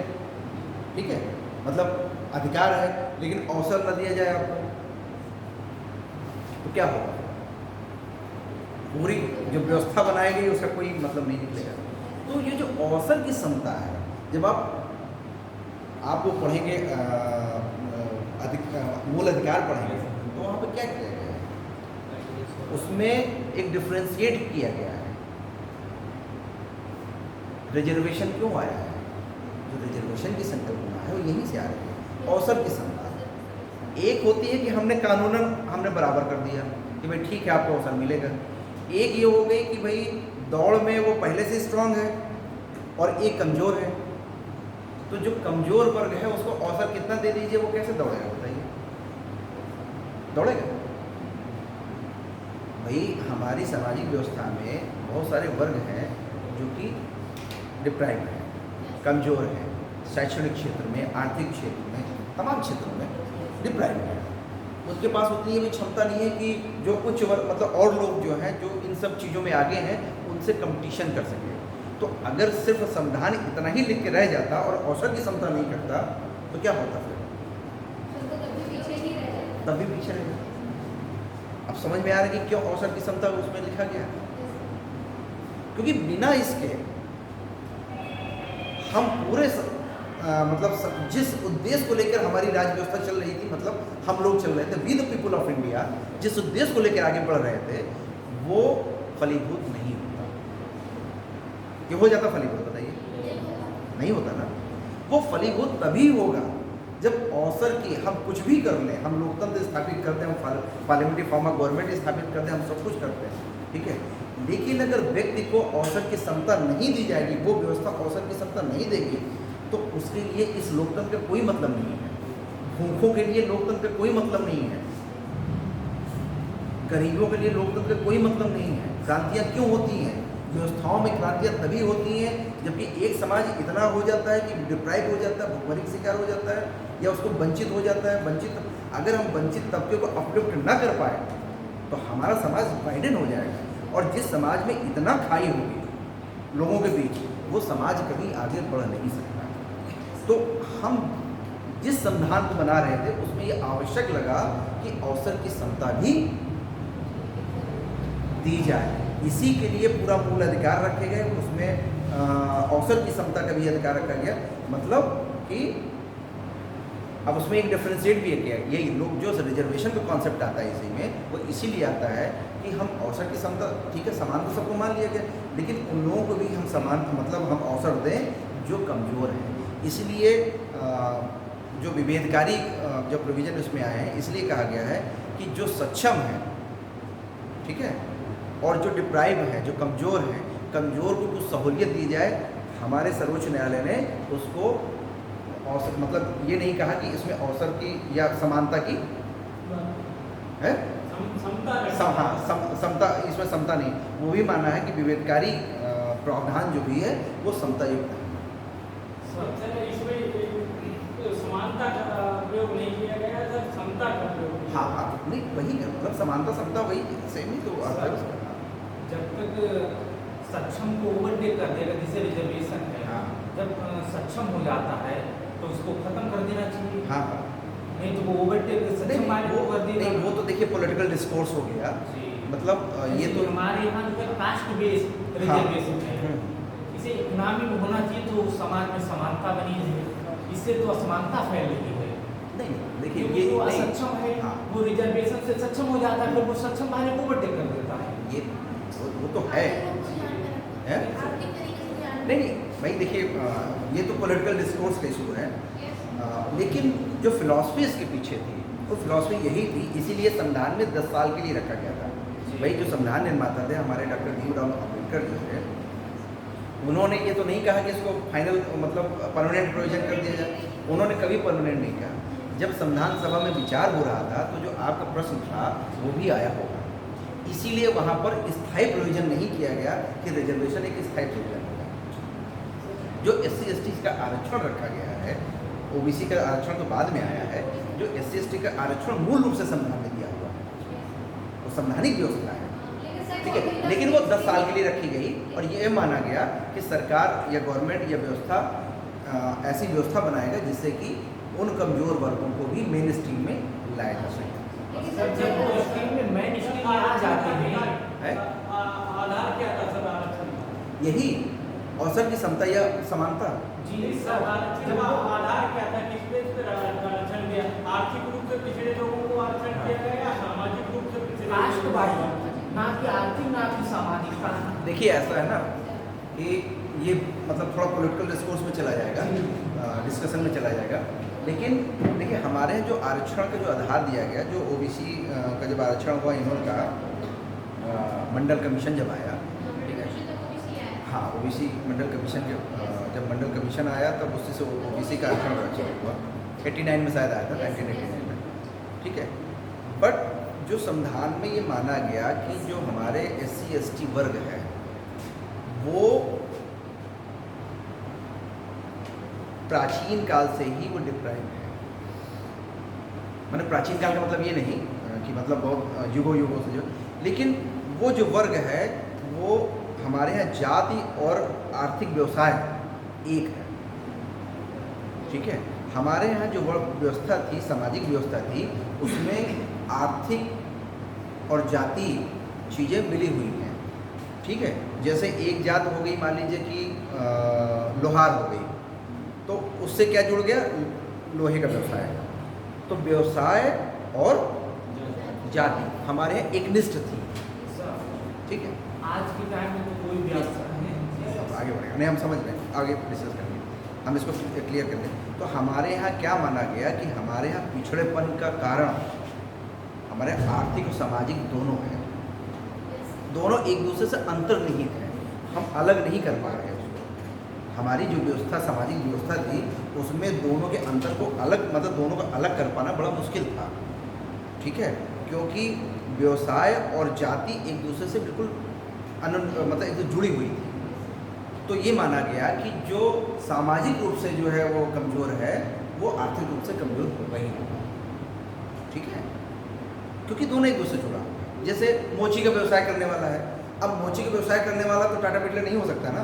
ठीक है, मतलब अधिकार है, लेकिन अवसर न दिया जाए आपको तो क्या होगा, पूरी जो व्यवस्था बनाई गई उसका कोई मतलब नहीं निकलेगा। तो ये जो अवसर की समता है, जब आप वो पढ़ेंगे मूल अधिकार पढ़ेंगे तो वहाँ पे क्या किया गया है, उसमें एक डिफ्रेंशिएट किया गया है। रिजर्वेशन क्यों आया है, जो रिजर्वेशन की संकल्पना है वो यहीं से आ रही है, अवसर की समता। एक होती है कि हमने कानूनन हमने बराबर कर दिया कि भाई ठीक है आपको अवसर मिलेगा। एक ये हो गई कि भाई दौड़ में वो पहले से स्ट्रांग है और एक कमज़ोर है, तो जो कमज़ोर वर्ग है उसको अवसर कितना दे दीजिए, वो कैसे दौड़ेगा बताइए, दौड़ेगा? भाई हमारी सामाजिक व्यवस्था में बहुत सारे वर्ग हैं जो कि डिप्राइव हैं, कमज़ोर हैं, शैक्षणिक क्षेत्र में, आर्थिक क्षेत्र में, तमाम क्षेत्रों में डिप्राइव है। उसके पास उतनी ये भी क्षमता नहीं है कि जो उच्च वर्ग मतलब और लोग जो हैं जो इन सब चीज़ों में आगे हैं उनसे कंपटीशन कर सके। तो अगर सिर्फ संविधान इतना ही लिख के रह जाता और अवसर की क्षमता नहीं करता तो क्या होता फिर, तब भी पीछे रह जाता। अब समझ में आ रहा है कि क्यों अवसर की क्षमता उसमें लिखा गया, क्योंकि बिना इसके हम पूरे जिस उद्देश्य को लेकर हमारी राज्य व्यवस्था चल रही थी, मतलब हम लोग चल रहे थे, we the people of India, जिस उद्देश्य को लेकर आगे बढ़ रहे थे वो फलीभूत नहीं होता। ये हो जाता फलीभूत, बताइए, नहीं होता ना। वो फलीभूत तभी होगा जब अवसर की हम कुछ भी कर लें, हम लोकतंत्र स्थापित करते हैं, हम पार्लियामेंट्री फॉर्म ऑफ गवर्नमेंट स्थापित करते हैं, हम सब कुछ करते हैं, ठीक है, लेकिन अगर व्यक्ति को अवसर की क्षमता नहीं दी जाएगी, वो व्यवस्था अवसर की क्षमता नहीं देगी, तो उसके लिए इस लोकतंत्र का कोई मतलब नहीं है। भूखों के लिए लोकतंत्र का कोई मतलब नहीं है, गरीबों के लिए लोकतंत्र का कोई मतलब नहीं है। क्रांतियाँ क्यों होती हैं, व्यवस्थाओं में क्रांतियाँ तभी होती हैं जबकि एक समाज इतना हो जाता है कि डिप्राइव हो जाता है, भुखमरी का शिकार हो जाता है या उसको वंचित हो जाता है। अगर हम वंचित तबके को अपलिफ्ट न कर पाए तो हमारा समाज वाइडन हो जाएगा, और जिस समाज में इतना खाई होगी लोगों के बीच, वो समाज कभी आगे बढ़ नहीं सकता। तो हम जिस संविधान को बना रहे थे उसमें ये आवश्यक लगा कि अवसर की समता भी दी जाए, इसी के लिए पूरा मूल अधिकार रखे गए। उसमें अवसर की समता का भी अधिकार रखा गया। मतलब कि अब उसमें एक डिफ्रेंशिएट भी है क्या, यही लोग जो रिजर्वेशन का कॉन्सेप्ट आता है इसी में, वो इसीलिए आता है कि हम अवसर की समता, ठीक है समान तो सबको मान लिया गया, लेकिन उन लोगों को भी हम समान, मतलब हम अवसर दें जो कमज़ोर हैं। इसलिए जो विभेदकारी जो प्रोविज़न उसमें आए हैं, इसलिए कहा गया है कि जो सक्षम है, ठीक है, और जो डिप्राइव है, जो कमज़ोर हैं, कमज़ोर को कुछ सहूलियत दी जाए। हमारे सर्वोच्च न्यायालय ने उसको अवसर, मतलब ये नहीं कहा कि इसमें अवसर की या समानता की है, समता, इसमें समता नहीं, वो भी माना है कि विभेदकारी प्रावधान जो भी है वो समता युक्त है। समानता का प्रयोग नहीं किया गया सर, समता का प्रयोग। हाँ हाँ, नहीं वही है, मतलब समानता समता वही सेम ही तो आता है उसका। जब तक सक्षम को ओवरटेक कर देगा, जैसे रिजर्वेशन है, हाँ। जब सक्षम हो जाता है तो उसको खत्म कर देना चाहिए। हाँ हाँ, नहीं तो वो ओवरटेक सक्षम वाले को कर देगा। नहीं वो तो देखिए पॉलिटिकल डिस्कोर्स हो गया, मतलब ये तो हमारे यहाँ जो कास्ट बेस रिजर्वेशन है, इसे इकोनॉमी में होना चाहिए तो समाज में समानता बनी है, इससे तो असमानता फैल रही है। नहीं देखिए क्योंकि ये वो नहीं, असक्षम है, हाँ। वो रिजर्वेशन से सक्षम हो जाता है, फिर वो सक्षम वाले को ओवरटेक कर देता है। ये वो तो है, है? आर्थिक तरीके से ध्यान में नहीं भाई देखिए ये तो पॉलिटिकल डिस्कोर्स का इशू है, लेकिन जो फिलॉसफी इसके पीछे थी वो फिलॉसफी यही थी, इसीलिए संविधान में 10 साल के लिए रखा गया था। भाई जो संविधान निर्माता थे हमारे डॉक्टर भीमराव अम्बेडकर जो है, उन्होंने ये तो नहीं कहा कि इसको फाइनल मतलब परमानेंट प्रोविजन कर दिया जाए, उन्होंने कभी परमानेंट नहीं कहा। जब संविधान सभा में विचार हो रहा था तो जो आपका प्रश्न था वो भी आया होगा, इसीलिए वहाँ पर स्थायी प्रोविजन नहीं किया गया कि रिजर्वेशन एक स्थायी प्रोविजन होगा। जो SC/ST का आरक्षण रखा गया है, OBC का आरक्षण तो बाद में आया है, जो SC/ST का आरक्षण मूल रूप से संविधान में दिया हुआ है, वो संवैधानिक व्यवस्था है, ठीक है, लेकिन वो 10 साल के लिए रखी गई और ये माना गया कि सरकार या गवर्नमेंट या व्यवस्था ऐसी व्यवस्था बनाएगा जिससे कि उन कमज़ोर वर्गों को भी मेन स्ट्रीम में लाया जा सके। जब वो स्ट्रीम में मेन स्ट्रीम में आ जाते हैं, आधार क्या था सर आरक्षण? यही अवसर की समता या समानता। जी सर आरक्षण का आधार क्या था, किस बेस पर आरक्षण दिया? आर्थिक रूप से पिछड़े लोगों को आरक्षण दिया गया या सामाजिक रूप से पिछड़े? राष्ट्रवादी, ना कि आर्थिक ना कि सामाजिकता। देखिए ऐसा है ना कि ये मतलब थोड़ा पॉलिटिकल डिस्कोर्स में चला जाएगा, डिस्कशन में चला जाएगा, लेकिन देखिए हमारे यहाँ जो आरक्षण का जो आधार दिया गया, जो OBC का जब आरक्षण हुआ, इन्होंने मंडल कमीशन जब आया, ठीक है, हाँ OBC मंडल कमीशन जब मंडल कमीशन आया तब उससे से OBC का आरक्षण रचना हुआ, 89 में शायद आया था, 1989 में, ठीक है। बट जो संविधान में ये माना गया कि जो हमारे SC/ST वर्ग है वो प्राचीन काल से ही वो डिप्राइव है। मैंने प्राचीन काल का मतलब ये नहीं कि मतलब बहुत युगों युगों से जो, लेकिन वो जो वर्ग है वो हमारे यहाँ जाति और आर्थिक व्यवसाय एक है, ठीक है। हमारे यहाँ जो व्यवस्था थी, सामाजिक व्यवस्था थी, उसमें आर्थिक और जाति चीज़ें मिली हुई हैं, ठीक है। जैसे एक जात हो गई, मान लीजिए कि लोहार हो गई, तो उससे क्या जुड़ गया, लोहे का व्यवसाय। तो व्यवसाय और जाति हमारे यहाँ एकनिष्ठ थी, ठीक है। आज के टाइम में तो कोई व्यवस्था नहीं। आगे बढ़ेगा, नहीं हम समझ रहे हैं, आगे डिस्कस करेंगे, हम इसको क्लियर कर दें। तो हमारे यहाँ क्या माना गया कि हमारे यहाँ पिछड़ेपन का कारण हमारे आर्थिक और सामाजिक दोनों हैं, दोनों एक दूसरे से अंतर्निहित हैं, हम अलग नहीं कर पा रहे हैं उसको। हमारी जो व्यवस्था, सामाजिक व्यवस्था थी, उसमें दोनों के अंतर को अलग, मतलब दोनों को अलग कर पाना बड़ा मुश्किल था, ठीक है, क्योंकि व्यवसाय और जाति एक दूसरे से बिल्कुल मतलब एक जुड़ी हुई थी। तो ये माना गया कि जो सामाजिक रूप से जो है वो कमज़ोर है, वो आर्थिक रूप से कमज़ोर होगा ही होगा, ठीक है, क्योंकि दोनों एक दूसरे जुड़ा। जैसे मोची का व्यवसाय करने वाला है, अब मोची का व्यवसाय करने वाला तो टाटा बिरला नहीं हो सकता ना।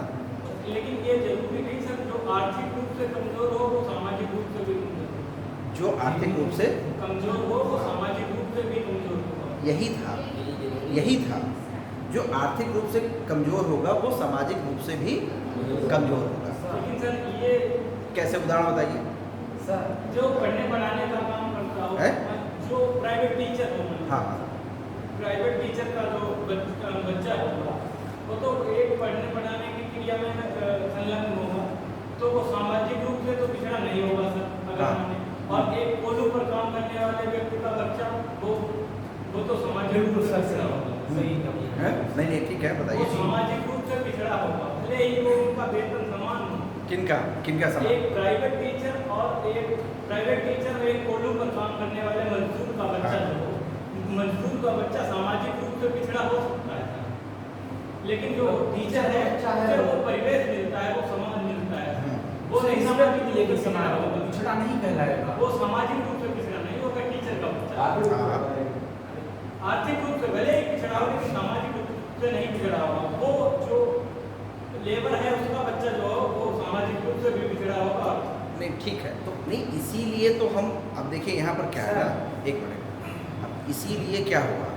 लेकिन ये जरूरी नहीं सर, जो आर्थिक रूप से कमजोर हो वो सामाजिक रूप से भी कमजोर हो। जो आर्थिक रूप से कमजोर हो वो सामाजिक रूप से भी कमजोर होगा। यही था, जो आर्थिक रूप से कमज़ोर होगा वो सामाजिक रूप से भी कमजोर होगा। लेकिन सर ये कैसे उदाहरण बताइए? सर जो पढ़ने पढ़ाने का काम करता हो, है? जो प्राइवेट टीचर हो, हाँ प्राइवेट टीचर का जो बच्चा होगा, वो तो एक पढ़ने पढ़ाने की क्रिया में संलग्न होगा, तो वो सामाजिक रूप से तो पिछड़ा नहीं होगा सर, अगर हाँ। हमने और एक कोलू पर काम करने वाले व्यक्ति का बच्चा वो तो सामाजिक रूप से पिछड़ा होगा। सही है? नहीं ठीक है, वो बताइए। सामाजिक रूप से पिछड़ा होगा, भले ही वो उनका वेतन समान हो। किनका समान? एक प्राइवेट टीचर और एक कोलू पर काम करने वाले मजदूर का बच्चा जो हो, मजदूर का बच्चा सामाजिक रूप से पिछड़ा हो सकता है, लेकिन जो टीचर है उसे वो परिवेश मिलता है, वो समाज मिलता है, वो नहीं सामाजिक रूप से पिछड़ा होगा, पिछड़ा नहीं कहलाएगा। वो सामाजिक रूप से पिछड़ा नहीं होगा टीचर का बच्चा। आर्थिक रूप से भले ही पिछड़ा हो, लेकिन सामाजिक रूप से नहीं पिछड़ा होगा। वो जो लेबर है उसका बच्चा जो हो, वो सामाजिक रूप से भी पिछड़ा होगा। नहीं ठीक है, तो नहीं इसीलिए तो हम अब देखिए यहाँ पर क्या है ना, एक मिनट, अब इसीलिए क्या हुआ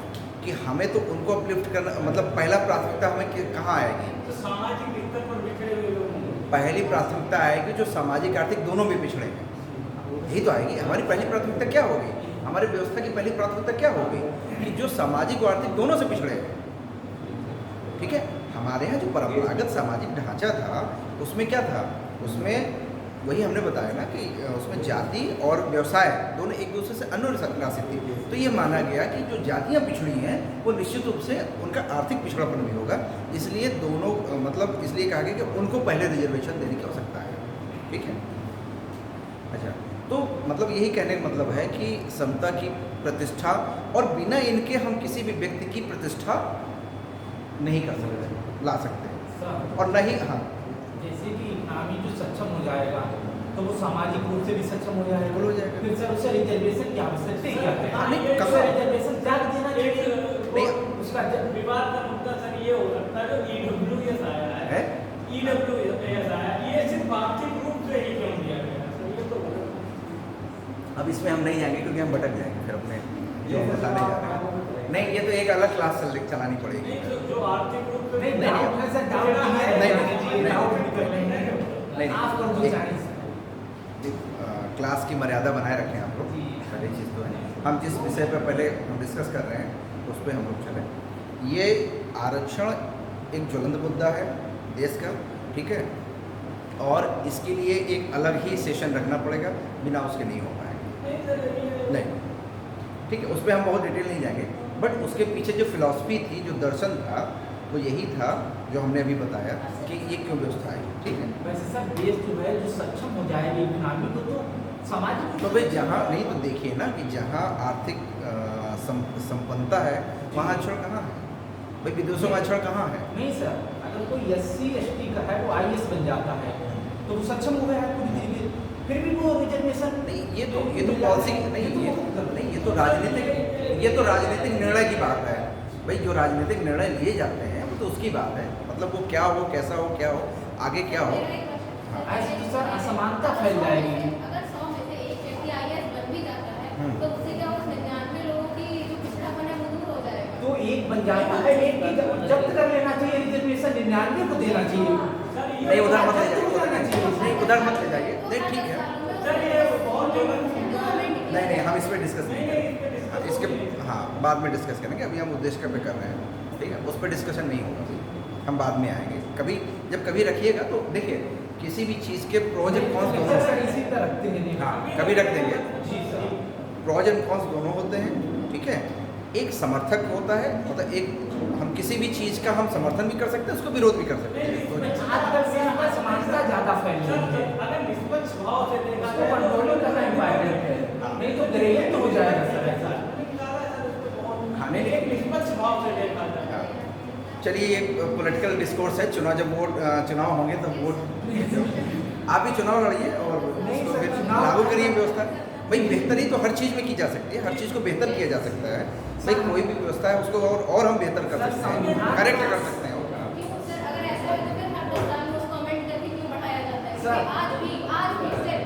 कि हमें तो उनको अपलिफ्ट करना, मतलब पहला प्राथमिकता हमें कहाँ आएगी? तो सामाजिक स्तर पर पिछड़े हुए लोग होंगे। पहली प्राथमिकता आएगी जो सामाजिक आर्थिक दोनों में पिछड़े हैं, यही तो आएगी। हमारी पहली प्राथमिकता क्या होगी? हमारी व्यवस्था की पहली प्राथमिकता क्या होगी कि जो सामाजिक और आर्थिक दोनों से पिछड़े हैं। ठीक है, हमारे यहाँ जो परंपरागत सामाजिक ढांचा था उसमें क्या था? उसमें वही हमने बताया ना कि उसमें जाति और व्यवसाय दोनों एक दूसरे से अनुशासित थी। तो ये माना गया कि जो जातियाँ पिछड़ी हैं वो निश्चित रूप से उनका आर्थिक पिछड़ापन भी होगा, इसलिए दोनों मतलब इसलिए कहा गया कि उनको पहले रिजर्वेशन देने की आवश्यकता है। ठीक है, अच्छा, तो मतलब यही कहने का मतलब है कि समता की प्रतिष्ठा, और बिना इनके हम किसी भी व्यक्ति की प्रतिष्ठा नहीं कर सकते, ला सकते हैं, और नहीं। हाँ, जैसे कि इकनॉमी जो सक्षम हो जाएगा तो वो सामाजिक रूप से भी सक्षम हो जाएगा। बिल्कुल हो जाएगा। फिर सर उसे रिजर्वेशन की आवश्यकता क्या है? नहीं, उसे कहाँ? रिजर्वेशन त्याग देना चाहिए। नहीं, उसका विवाद का मुद्दा सर ये हो सकता है, जो EWS आया है, EWS आया, ये सिर्फ आर्थिक रूप से ही क्यों दिया गया है सर? ये तो अब इसमें हम नहीं आएंगे क्योंकि हम भटक जाएंगे फिर अपने जो हम बताने जा रहे हैं। नहीं, ये तो एक अलग क्लास चलानी पड़ेगी। नहीं, जो आर्थिक रूप से नहीं, डाउट है सर, डाउट नहीं है। नहीं, डाउट नहीं कर रहे हैं। नहीं, आप कर दो एक- जानिए। क्लास की मर्यादा बनाए रखें आप लोग, पहली चीज़ तो है। हम जिस विषय पर पहले हम डिस्कस कर रहे हैं उस पर हम लोग चलें। ये आरक्षण एक ज्वलंत मुद्दा है देश का, ठीक है, और इसके लिए एक अलग ही सेशन रखना पड़ेगा, बिना उसके नहीं हो पाएगा। नहीं, ठीक है, उस पर हम बहुत डिटेल नहीं जाएंगे, बट उसके पीछे जो फिलॉसफी थी, जो दर्शन था, वो यही था जो हमने अभी बताया कि ये क्यों व्यवस्था है। ठीक है, वैसे सर देश जो है जो सक्षम हो जाएगी इकनॉमी को, तो सामाजिक तो भाई जहाँ नहीं, तो देखिए ना कि जहाँ आर्थिक संपन्नता है वहाँ आरक्षण कहाँ है? भाई विदेशों में आरक्षण कहाँ है? नहीं सर, अगर कोई SC ST का है वो IAS बन जाता है तो वो सक्षम हो गया है पूरी तरीके, फिर भी वो रिजर्वेशन नहीं, ये तो पॉलिसी नहीं, ये तो राजनीतिक निर्णय की बात है भाई। जो राजनीतिक निर्णय लिए जाते हैं वो तो उसकी बात है, मतलब वो क्या हो, कैसा हो, क्या हो, आगे क्या हो। ऐसे तो सर असमानता फैल जाएगी। अगर 100 में से एक व्यक्ति IAS बन भी जाता है तो उससे क्या उस 99 लोगों की जो पिछड़ापन है वो दूर हो जाएगा? तो एक बन जाएगा, एक की जब्त कर लेना चाहिए रिजर्वेशन, 99 को देना चाहिए। नहीं, उधर मत ले जाइए, नहीं उधर मत ले जाइए, नहीं ठीक है, सर ये बहुत नहीं हम इस पर डिस्कस नहीं करेंगे, हाँ, इसके हाँ बाद में डिस्कस करेंगे। अभी हम उद्देश्य पे कर रहे हैं, ठीक है, उस पर डिस्कशन नहीं होगा, हम बाद में आएंगे। कभी जब कभी रखिएगा तो देखिए किसी भी चीज़ के प्रोज एंड कॉन्स दोनों, सर इसी तरह रखते हैं। हाँ कभी रख देंगे, जी सर। प्रोज एंड कॉन्स दोनों होते हैं, ठीक है। एक समर्थक होता है, मतलब एक हम किसी भी चीज़ का हम समर्थन भी कर सकते हैं, उसको विरोध भी कर सकते हैं। आजकल से असमानता ज़्यादा फैल रही है, अगर निष्पक्ष भाव से देखा उसको कंट्रोल करना इम्पॉर्टेंट है, नहीं तो ग्रेडियंट हो जाएगा सर ऐसा। खाने एक निष्पक्ष भाव से देखा जाए। चलिए, ये पॉलिटिकल डिस्कोर्स है, चुनाव होंगे तो वोट आप भी चुनाव लड़िए और उसको फिर लागू करिए व्यवस्था। भाई बेहतरी तो हर चीज़ में की जा सकती है, हर चीज़ को बेहतर किया जा सकता है भाई, कोई भी व्यवस्था है उसको और हम बेहतर कर सकते हैं, करेक्ट कर सकते हैं। सर अगर ऐसा हो तो फिर हर 10 साल में उसको अमेंड करके क्यों बढ़ाया जाता है? सर, आज भी सिर्फ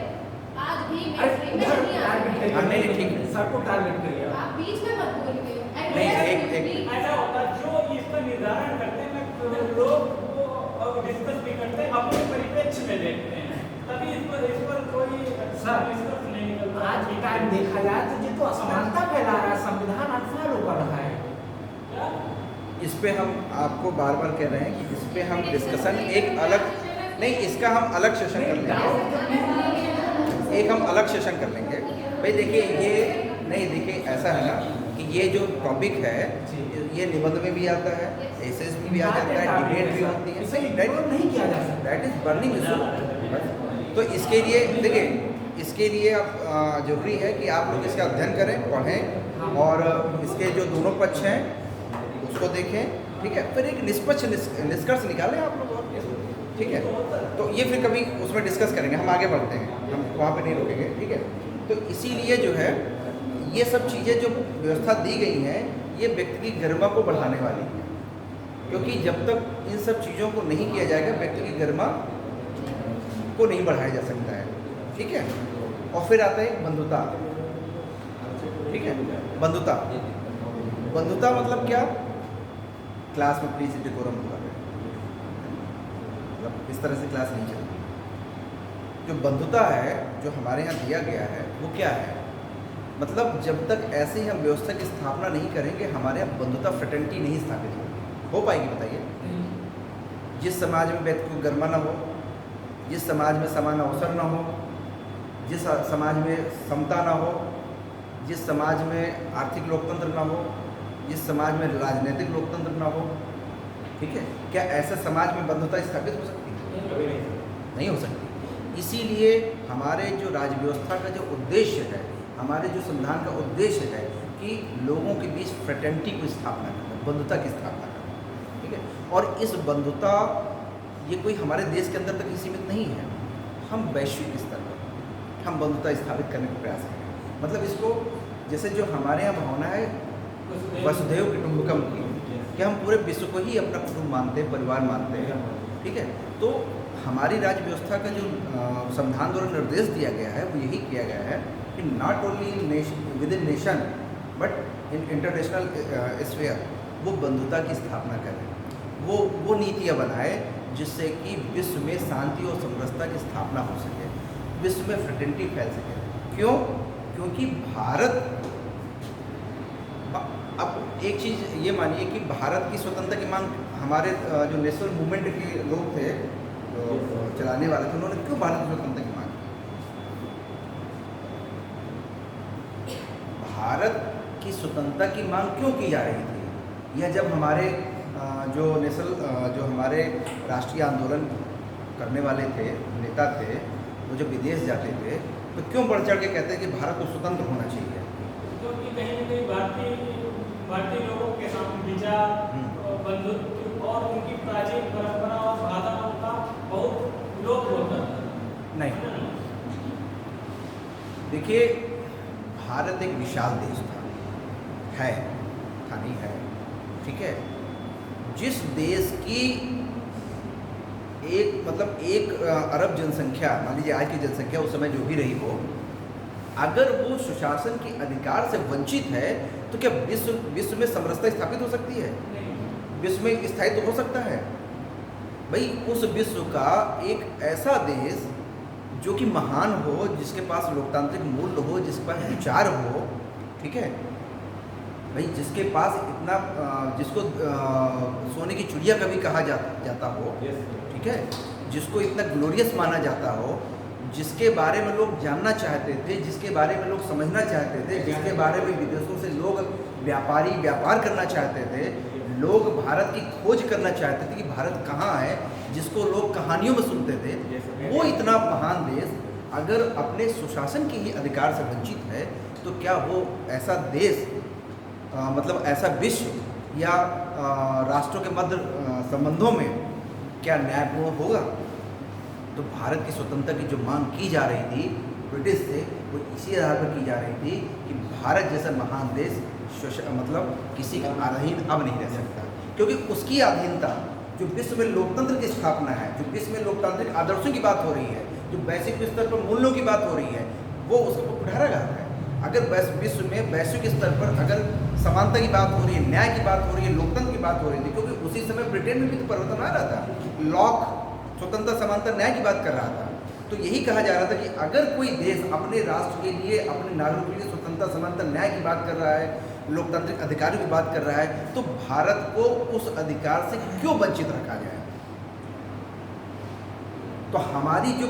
आज भी अरे mainstream में नहीं आ टारगेट सकते। हाँ, नहीं, ठीक है। सर को टारगेट करिए। आप बीच में मत बोलिए। नहीं, एक ऐसा होता है जो इसका निर्धारण करते हैं, लोग डिस्कस भी करते हैं, अपने परिप्रेक्ष्य में देखते हैं, तभी इस पर कोई निष्कर्ष नहीं निकलता। आज के टाइम देखा जाए तो ये तो असमानता फैला रहा है, संविधान अनफॉलो कर रहा है। क्या? इस पे हम आपको बार बार कह रहे हैं कि इस पे हम डिस्कशन एक अलग नहीं, इसका हम अलग सेशन कर लेंगे, एक हम अलग सेशन कर लेंगे। भाई देखिए ये नहीं, देखिए ऐसा है ना कि ये जो टॉपिक है ये निबंध में भी आता है, एसेस में भी आ जाता है, डिबेट भी होती है, सही नहीं किया जा सकता, दैट इज बर्निंग इशू। तो इसके लिए देखिए, इसके लिए आप जरूरी है कि आप लोग इसका अध्ययन करें, पढ़ें और इसके जो दोनों पक्ष हैं उसको देखें, ठीक है, फिर एक निष्पक्ष निष्कर्ष निकालें आप लोग, ठीक है। तो ये फिर कभी उसमें डिस्कस करेंगे, हम आगे बढ़ते हैं, हम वहाँ पे नहीं रुकेंगे, ठीक है। तो इसीलिए जो है ये सब चीज़ें जो व्यवस्था दी गई हैं ये व्यक्ति की गरिमा को बढ़ाने वाली है, क्योंकि जब तक इन सब चीज़ों को नहीं किया जाएगा व्यक्ति की गरिमा को नहीं बढ़ाया जा सकता है, ठीक है। और फिर आता है बंधुता, ठीक है। बंधुता, बंधुता मतलब क्या? क्लास में प्लीज डेकोरम हुआ है, मतलब इस तरह से क्लास नहीं चलती। जो बंधुता है जो हमारे यहाँ दिया गया है वो क्या है? मतलब जब तक ऐसे ही हम व्यवस्था की स्थापना नहीं करेंगे हमारे यहाँ बंधुता फ्रेटर्निटी नहीं स्थापित हो पाएगी। बताइए, जिस समाज में व्यक्ति को गरिमा न हो, जिस समाज में समान अवसर न हो, जिस समाज में समता न हो, जिस समाज में आर्थिक लोकतंत्र न हो, जिस समाज में राजनीतिक लोकतंत्र न हो, ठीक है, क्या ऐसे समाज में बंधुता स्थापित हो सकती है? नहीं हो सकती। इसीलिए हमारे जो राज्य व्यवस्था का जो उद्देश्य है, हमारे जो संविधान का उद्देश्य है कि लोगों के बीच फ्रेटर्निटी की स्थापना करना, बंधुता की स्थापना करना, ठीक है। और इस बंधुता ये कोई हमारे देश के अंदर तक ही सीमित नहीं है, हम वैश्विक स्तर पर हम बंधुता स्थापित करने का प्रयास करें। मतलब इसको जैसे जो हमारे यहाँ भावना है वसुधैव कुटुंबकम की, कि हम पूरे विश्व को ही अपना कुटुंब मानते हैं, परिवार मानते हैं, ठीक है। तो हमारी राज्य व्यवस्था का जो संविधान द्वारा निर्देश दिया गया है वो यही किया गया है कि not only with in nation but in international sphere वो बंधुता की स्थापना करें, वो नीतियाँ बनाए जिससे कि विश्व में शांति और समरसता की स्थापना हो सके, विश्व में फ्रेटर्निटी फैल सके। क्यों? क्योंकि भारत, अब एक चीज़ ये मानिए कि भारत की स्वतंत्रता की मांग हमारे जो नेशनल मूवमेंट के लोग थे, चलाने वाले थे, उन्होंने क्यों भारत की स्वतंत्रता की मांग? भारत की स्वतंत्रता की मांग क्यों की जा रही थी? यह जब हमारे जो हमारे राष्ट्रीय आंदोलन करने वाले थे, नेता थे, वो जब विदेश जाते थे तो क्यों बढ़ चढ़ के कहते हैं कि भारत को स्वतंत्र होना चाहिए? क्योंकि कहीं न कहीं भारतीय लोगों के सामने विचार, बंधुत्व और उनकी प्राचीन परंपरा और भावनाओं का बहुत लोप होता था। नहीं, देखिए भारत एक विशाल देश था नहीं है, ठीक है। जिस देश की एक अरब जनसंख्या, मान लीजिए आज की जनसंख्या उस समय जो भी रही हो, अगर वो सुशासन के अधिकार से वंचित है तो क्या विश्व में समरसता स्थापित हो सकती है? विश्व में स्थायित्व हो सकता है? भाई उस विश्व का एक ऐसा देश जो कि महान हो, जिसके पास लोकतांत्रिक मूल्य हो, जिसके पास विचार हो, ठीक है भाई, जिसके पास इतना जिसको सोने की चिड़िया कभी कहा जाता हो, ठीक है, जिसको इतना ग्लोरियस माना जाता हो, जिसके बारे में लोग जानना चाहते थे, जिसके बारे में लोग समझना चाहते थे, जिसके बारे में विदेशों से लोग व्यापार करना चाहते थे, लोग भारत की खोज करना चाहते थे कि भारत कहाँ है, जिसको लोग कहानियों में सुनते थे, वो इतना महान देश अगर अपने सुशासन के ही अधिकार से वंचित है तो क्या वो ऐसा देश मतलब ऐसा विश्व या राष्ट्रों के मध्य संबंधों में क्या न्यायपूर्ण होगा? तो भारत की स्वतंत्रता की जो मांग की जा रही थी ब्रिटिश से, वो इसी आधार पर की जा रही थी कि भारत जैसा महान देश मतलब किसी का अधीन अब नहीं रह सकता, क्योंकि उसकी अधीनता जो विश्व में लोकतंत्र की स्थापना है, जो विश्व में लोकतांत्रिक आदर्शों की बात हो रही है, जो वैश्विक स्तर पर मूल्यों की बात हो रही है, वो उसको पुढ़ारा गया है। अगर विश्व में वैश्विक स्तर पर अगर समानता की बात हो रही है, न्याय की बात हो रही है, लोकतंत्र की बात हो रही थी, क्योंकि उसी समय ब्रिटेन में भी तो परिवर्तन आ रहा था। लॉक स्वतंत्रता, समानता, न्याय की बात कर रहा था। तो यही कहा जा रहा था कि अगर कोई देश अपने राष्ट्र के लिए, अपने नागरिकों के लिए स्वतंत्रता, समानता, न्याय की बात कर रहा है, लोकतांत्रिक अधिकारों की बात कर रहा है, तो भारत को उस अधिकार से क्यों वंचित रखा जाए। तो हमारी जो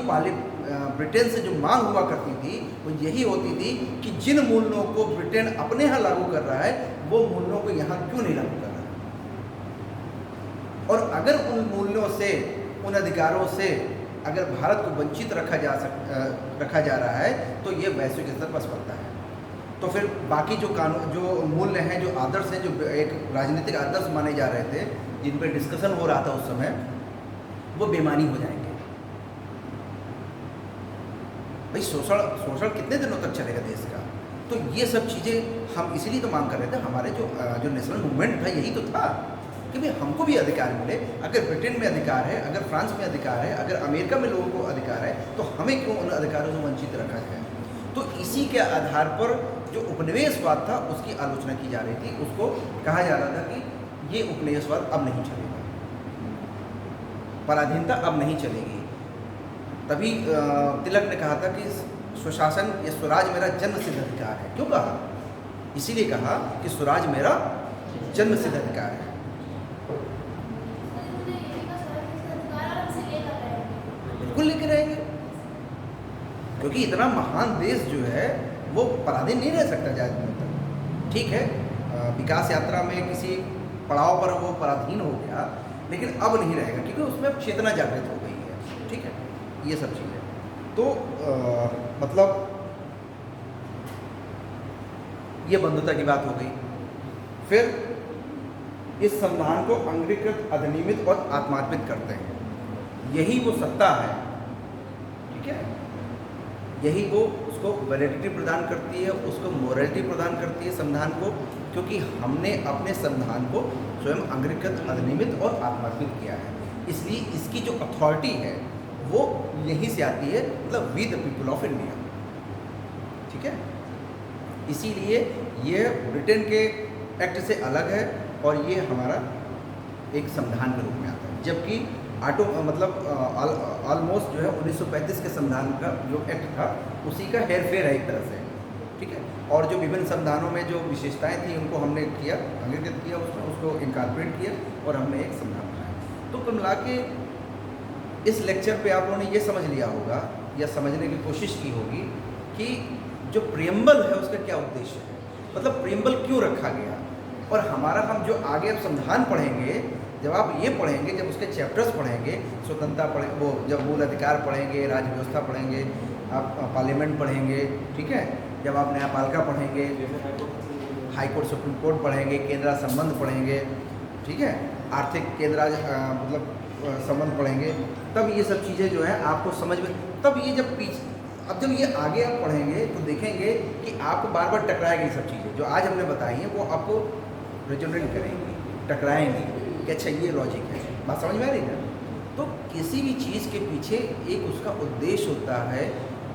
ब्रिटेन से जो मांग हुआ करती थी वो यही होती थी कि जिन मूल्यों को ब्रिटेन अपने यहाँ लागू कर रहा है वो मूल्यों को यहाँ क्यों नहीं लागू कर रहा है, और अगर उन मूल्यों से, उन अधिकारों से अगर भारत को वंचित रखा जा रहा है तो ये वैश्विक स्तर पर स्पर्धा है। तो फिर बाकी जो कानून, जो मूल्य हैं, जो आदर्श हैं, जो एक राजनीतिक आदर्श माने जा रहे थे, जिन पर डिस्कशन हो रहा था उस समय, वो बेमानी हो जाएंगे। भाई शोषण कितने दिनों तक चलेगा देश का। तो ये सब चीज़ें हम इसीलिए तो मांग कर रहे थे। हमारे जो नेशनल मूवमेंट था यही तो था कि भाई हमको भी अधिकार मिले। अगर ब्रिटेन में अधिकार है, अगर फ्रांस में अधिकार है, अगर अमेरिका में लोगों को अधिकार है, तो हमें क्यों उन अधिकारों से वंचित रखा जाए। तो इसी के आधार पर जो उपनिवेशवाद था उसकी आलोचना की जा रही थी। उसको कहा जा रहा था कि ये उपनिवेशवाद अब नहीं चलेगा, पराधीनता अब नहीं चलेगी। तभी तिलक ने कहा था कि स्वशासन या स्वराज मेरा जन्मसिद्ध अधिकार है। क्यों कहा? इसीलिए कहा कि स्वराज मेरा जन्मसिद्ध अधिकार है। बिल्कुल लेके रहेंगे, क्योंकि इतना महान देश जो है वो पराधीन नहीं रह सकता ज़्यादा दिनों तक। ठीक है, विकास यात्रा में किसी पड़ाव पर वो पराधीन हो गया, लेकिन अब नहीं रहेगा क्योंकि उसमें चेतना जागृत हो गई है। ठीक है, ये सब चीज़ें तो मतलब ये बंधुता की बात हो गई। फिर इस संविधान को अंगीकृत, अधिनियमित और आत्मार्पित करते हैं। यही वो सत्ता है, ठीक है, यही वो उसको वैलिडिटी प्रदान करती है, उसको मोरालिटी प्रदान करती है संविधान को, क्योंकि हमने अपने संविधान को स्वयं अंगीकृत, अधिनियमित और आत्मार्पित किया है। इसलिए इसकी जो अथॉरिटी है वो यहीं से आती है, मतलब we the people of India. ठीक है, इसीलिए ये ब्रिटेन के एक्ट से अलग है और ये हमारा एक संविधान के रूप में आता है। जबकि ऑलमोस्ट जो है 1935 के संविधान का जो एक्ट था उसी का हेरफेर है एक तरह से। ठीक है, और जो विभिन्न संविधानों में जो विशेषताएं थी उनको हमने किया, अंगीकृत किया, उसको इनकॉर्पोरेट किया और हमने एक संविधान बनाया। तो कुल मिला के इस लेक्चर पे आप लोगों ने ये समझ लिया होगा या समझने की कोशिश की होगी कि जो प्रियम्बल है उसका क्या उद्देश्य है, मतलब प्रियम्बल क्यों रखा गया। और हमारा हम जो आगे अब संविधान पढ़ेंगे, जब आप ये पढ़ेंगे, जब उसके चैप्टर्स पढ़ेंगे, स्वतंत्रता पढ़ेंगे, वो जब मूल अधिकार पढ़ेंगे, राज्य व्यवस्था पढ़ेंगे, आप पार्लियामेंट पढ़ेंगे, ठीक है, जब आप न्यायपालिका पढ़ेंगे, हाई कोर्ट, सुप्रीम कोर्ट पढ़ेंगे, केंद्र संबंध पढ़ेंगे, ठीक है, आर्थिक केंद्र मतलब संबंध पढ़ेंगे, तब ये सब चीज़ें जो है आपको समझ में, तब ये जब अब जब ये आगे आप पढ़ेंगे तो देखेंगे कि आपको बार बार टकराएगी सब चीज़ें जो आज हमने बताई हैं, वो आपको रेजोनेट करेंगी, टकराएंगी कि अच्छा ये लॉजिक है, बात समझ में आ रही है ना। तो किसी भी चीज़ के पीछे एक उसका उद्देश्य होता है,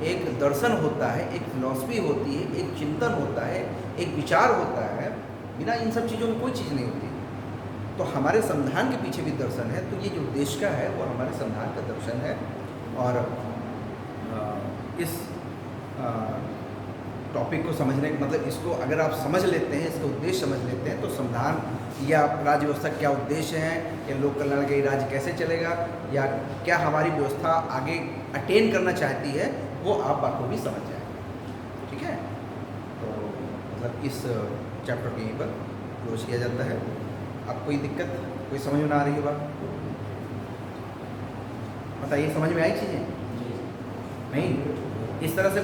एक दर्शन होता है, एक फिलॉसफी होती है, एक चिंतन होता है, एक विचार होता है। बिना इन सब चीज़ों में कोई चीज़ नहीं होती। तो हमारे संविधान के पीछे भी दर्शन है, तो ये जो देश का है वो हमारे संविधान का दर्शन है। और इस टॉपिक को समझने का मतलब, इसको अगर आप समझ लेते हैं, इसका उद्देश्य समझ लेते हैं, तो संविधान या राज्य व्यवस्था क्या उद्देश्य है, या लोक कल्याणकारी राज्य कैसे चलेगा, या क्या हमारी व्यवस्था आगे अटेन करना चाहती है, वो आप बाखूबी समझ जाएंगे। ठीक है, तो मतलब इस चैप्टर को यहीं पर क्लोज किया जाता है। अब कोई दिक्कत, कोई समझ में ना आ रही है बात बताइए, समझ में आई चीज़ें? नहीं, इस तरह से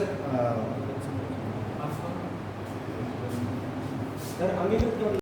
सर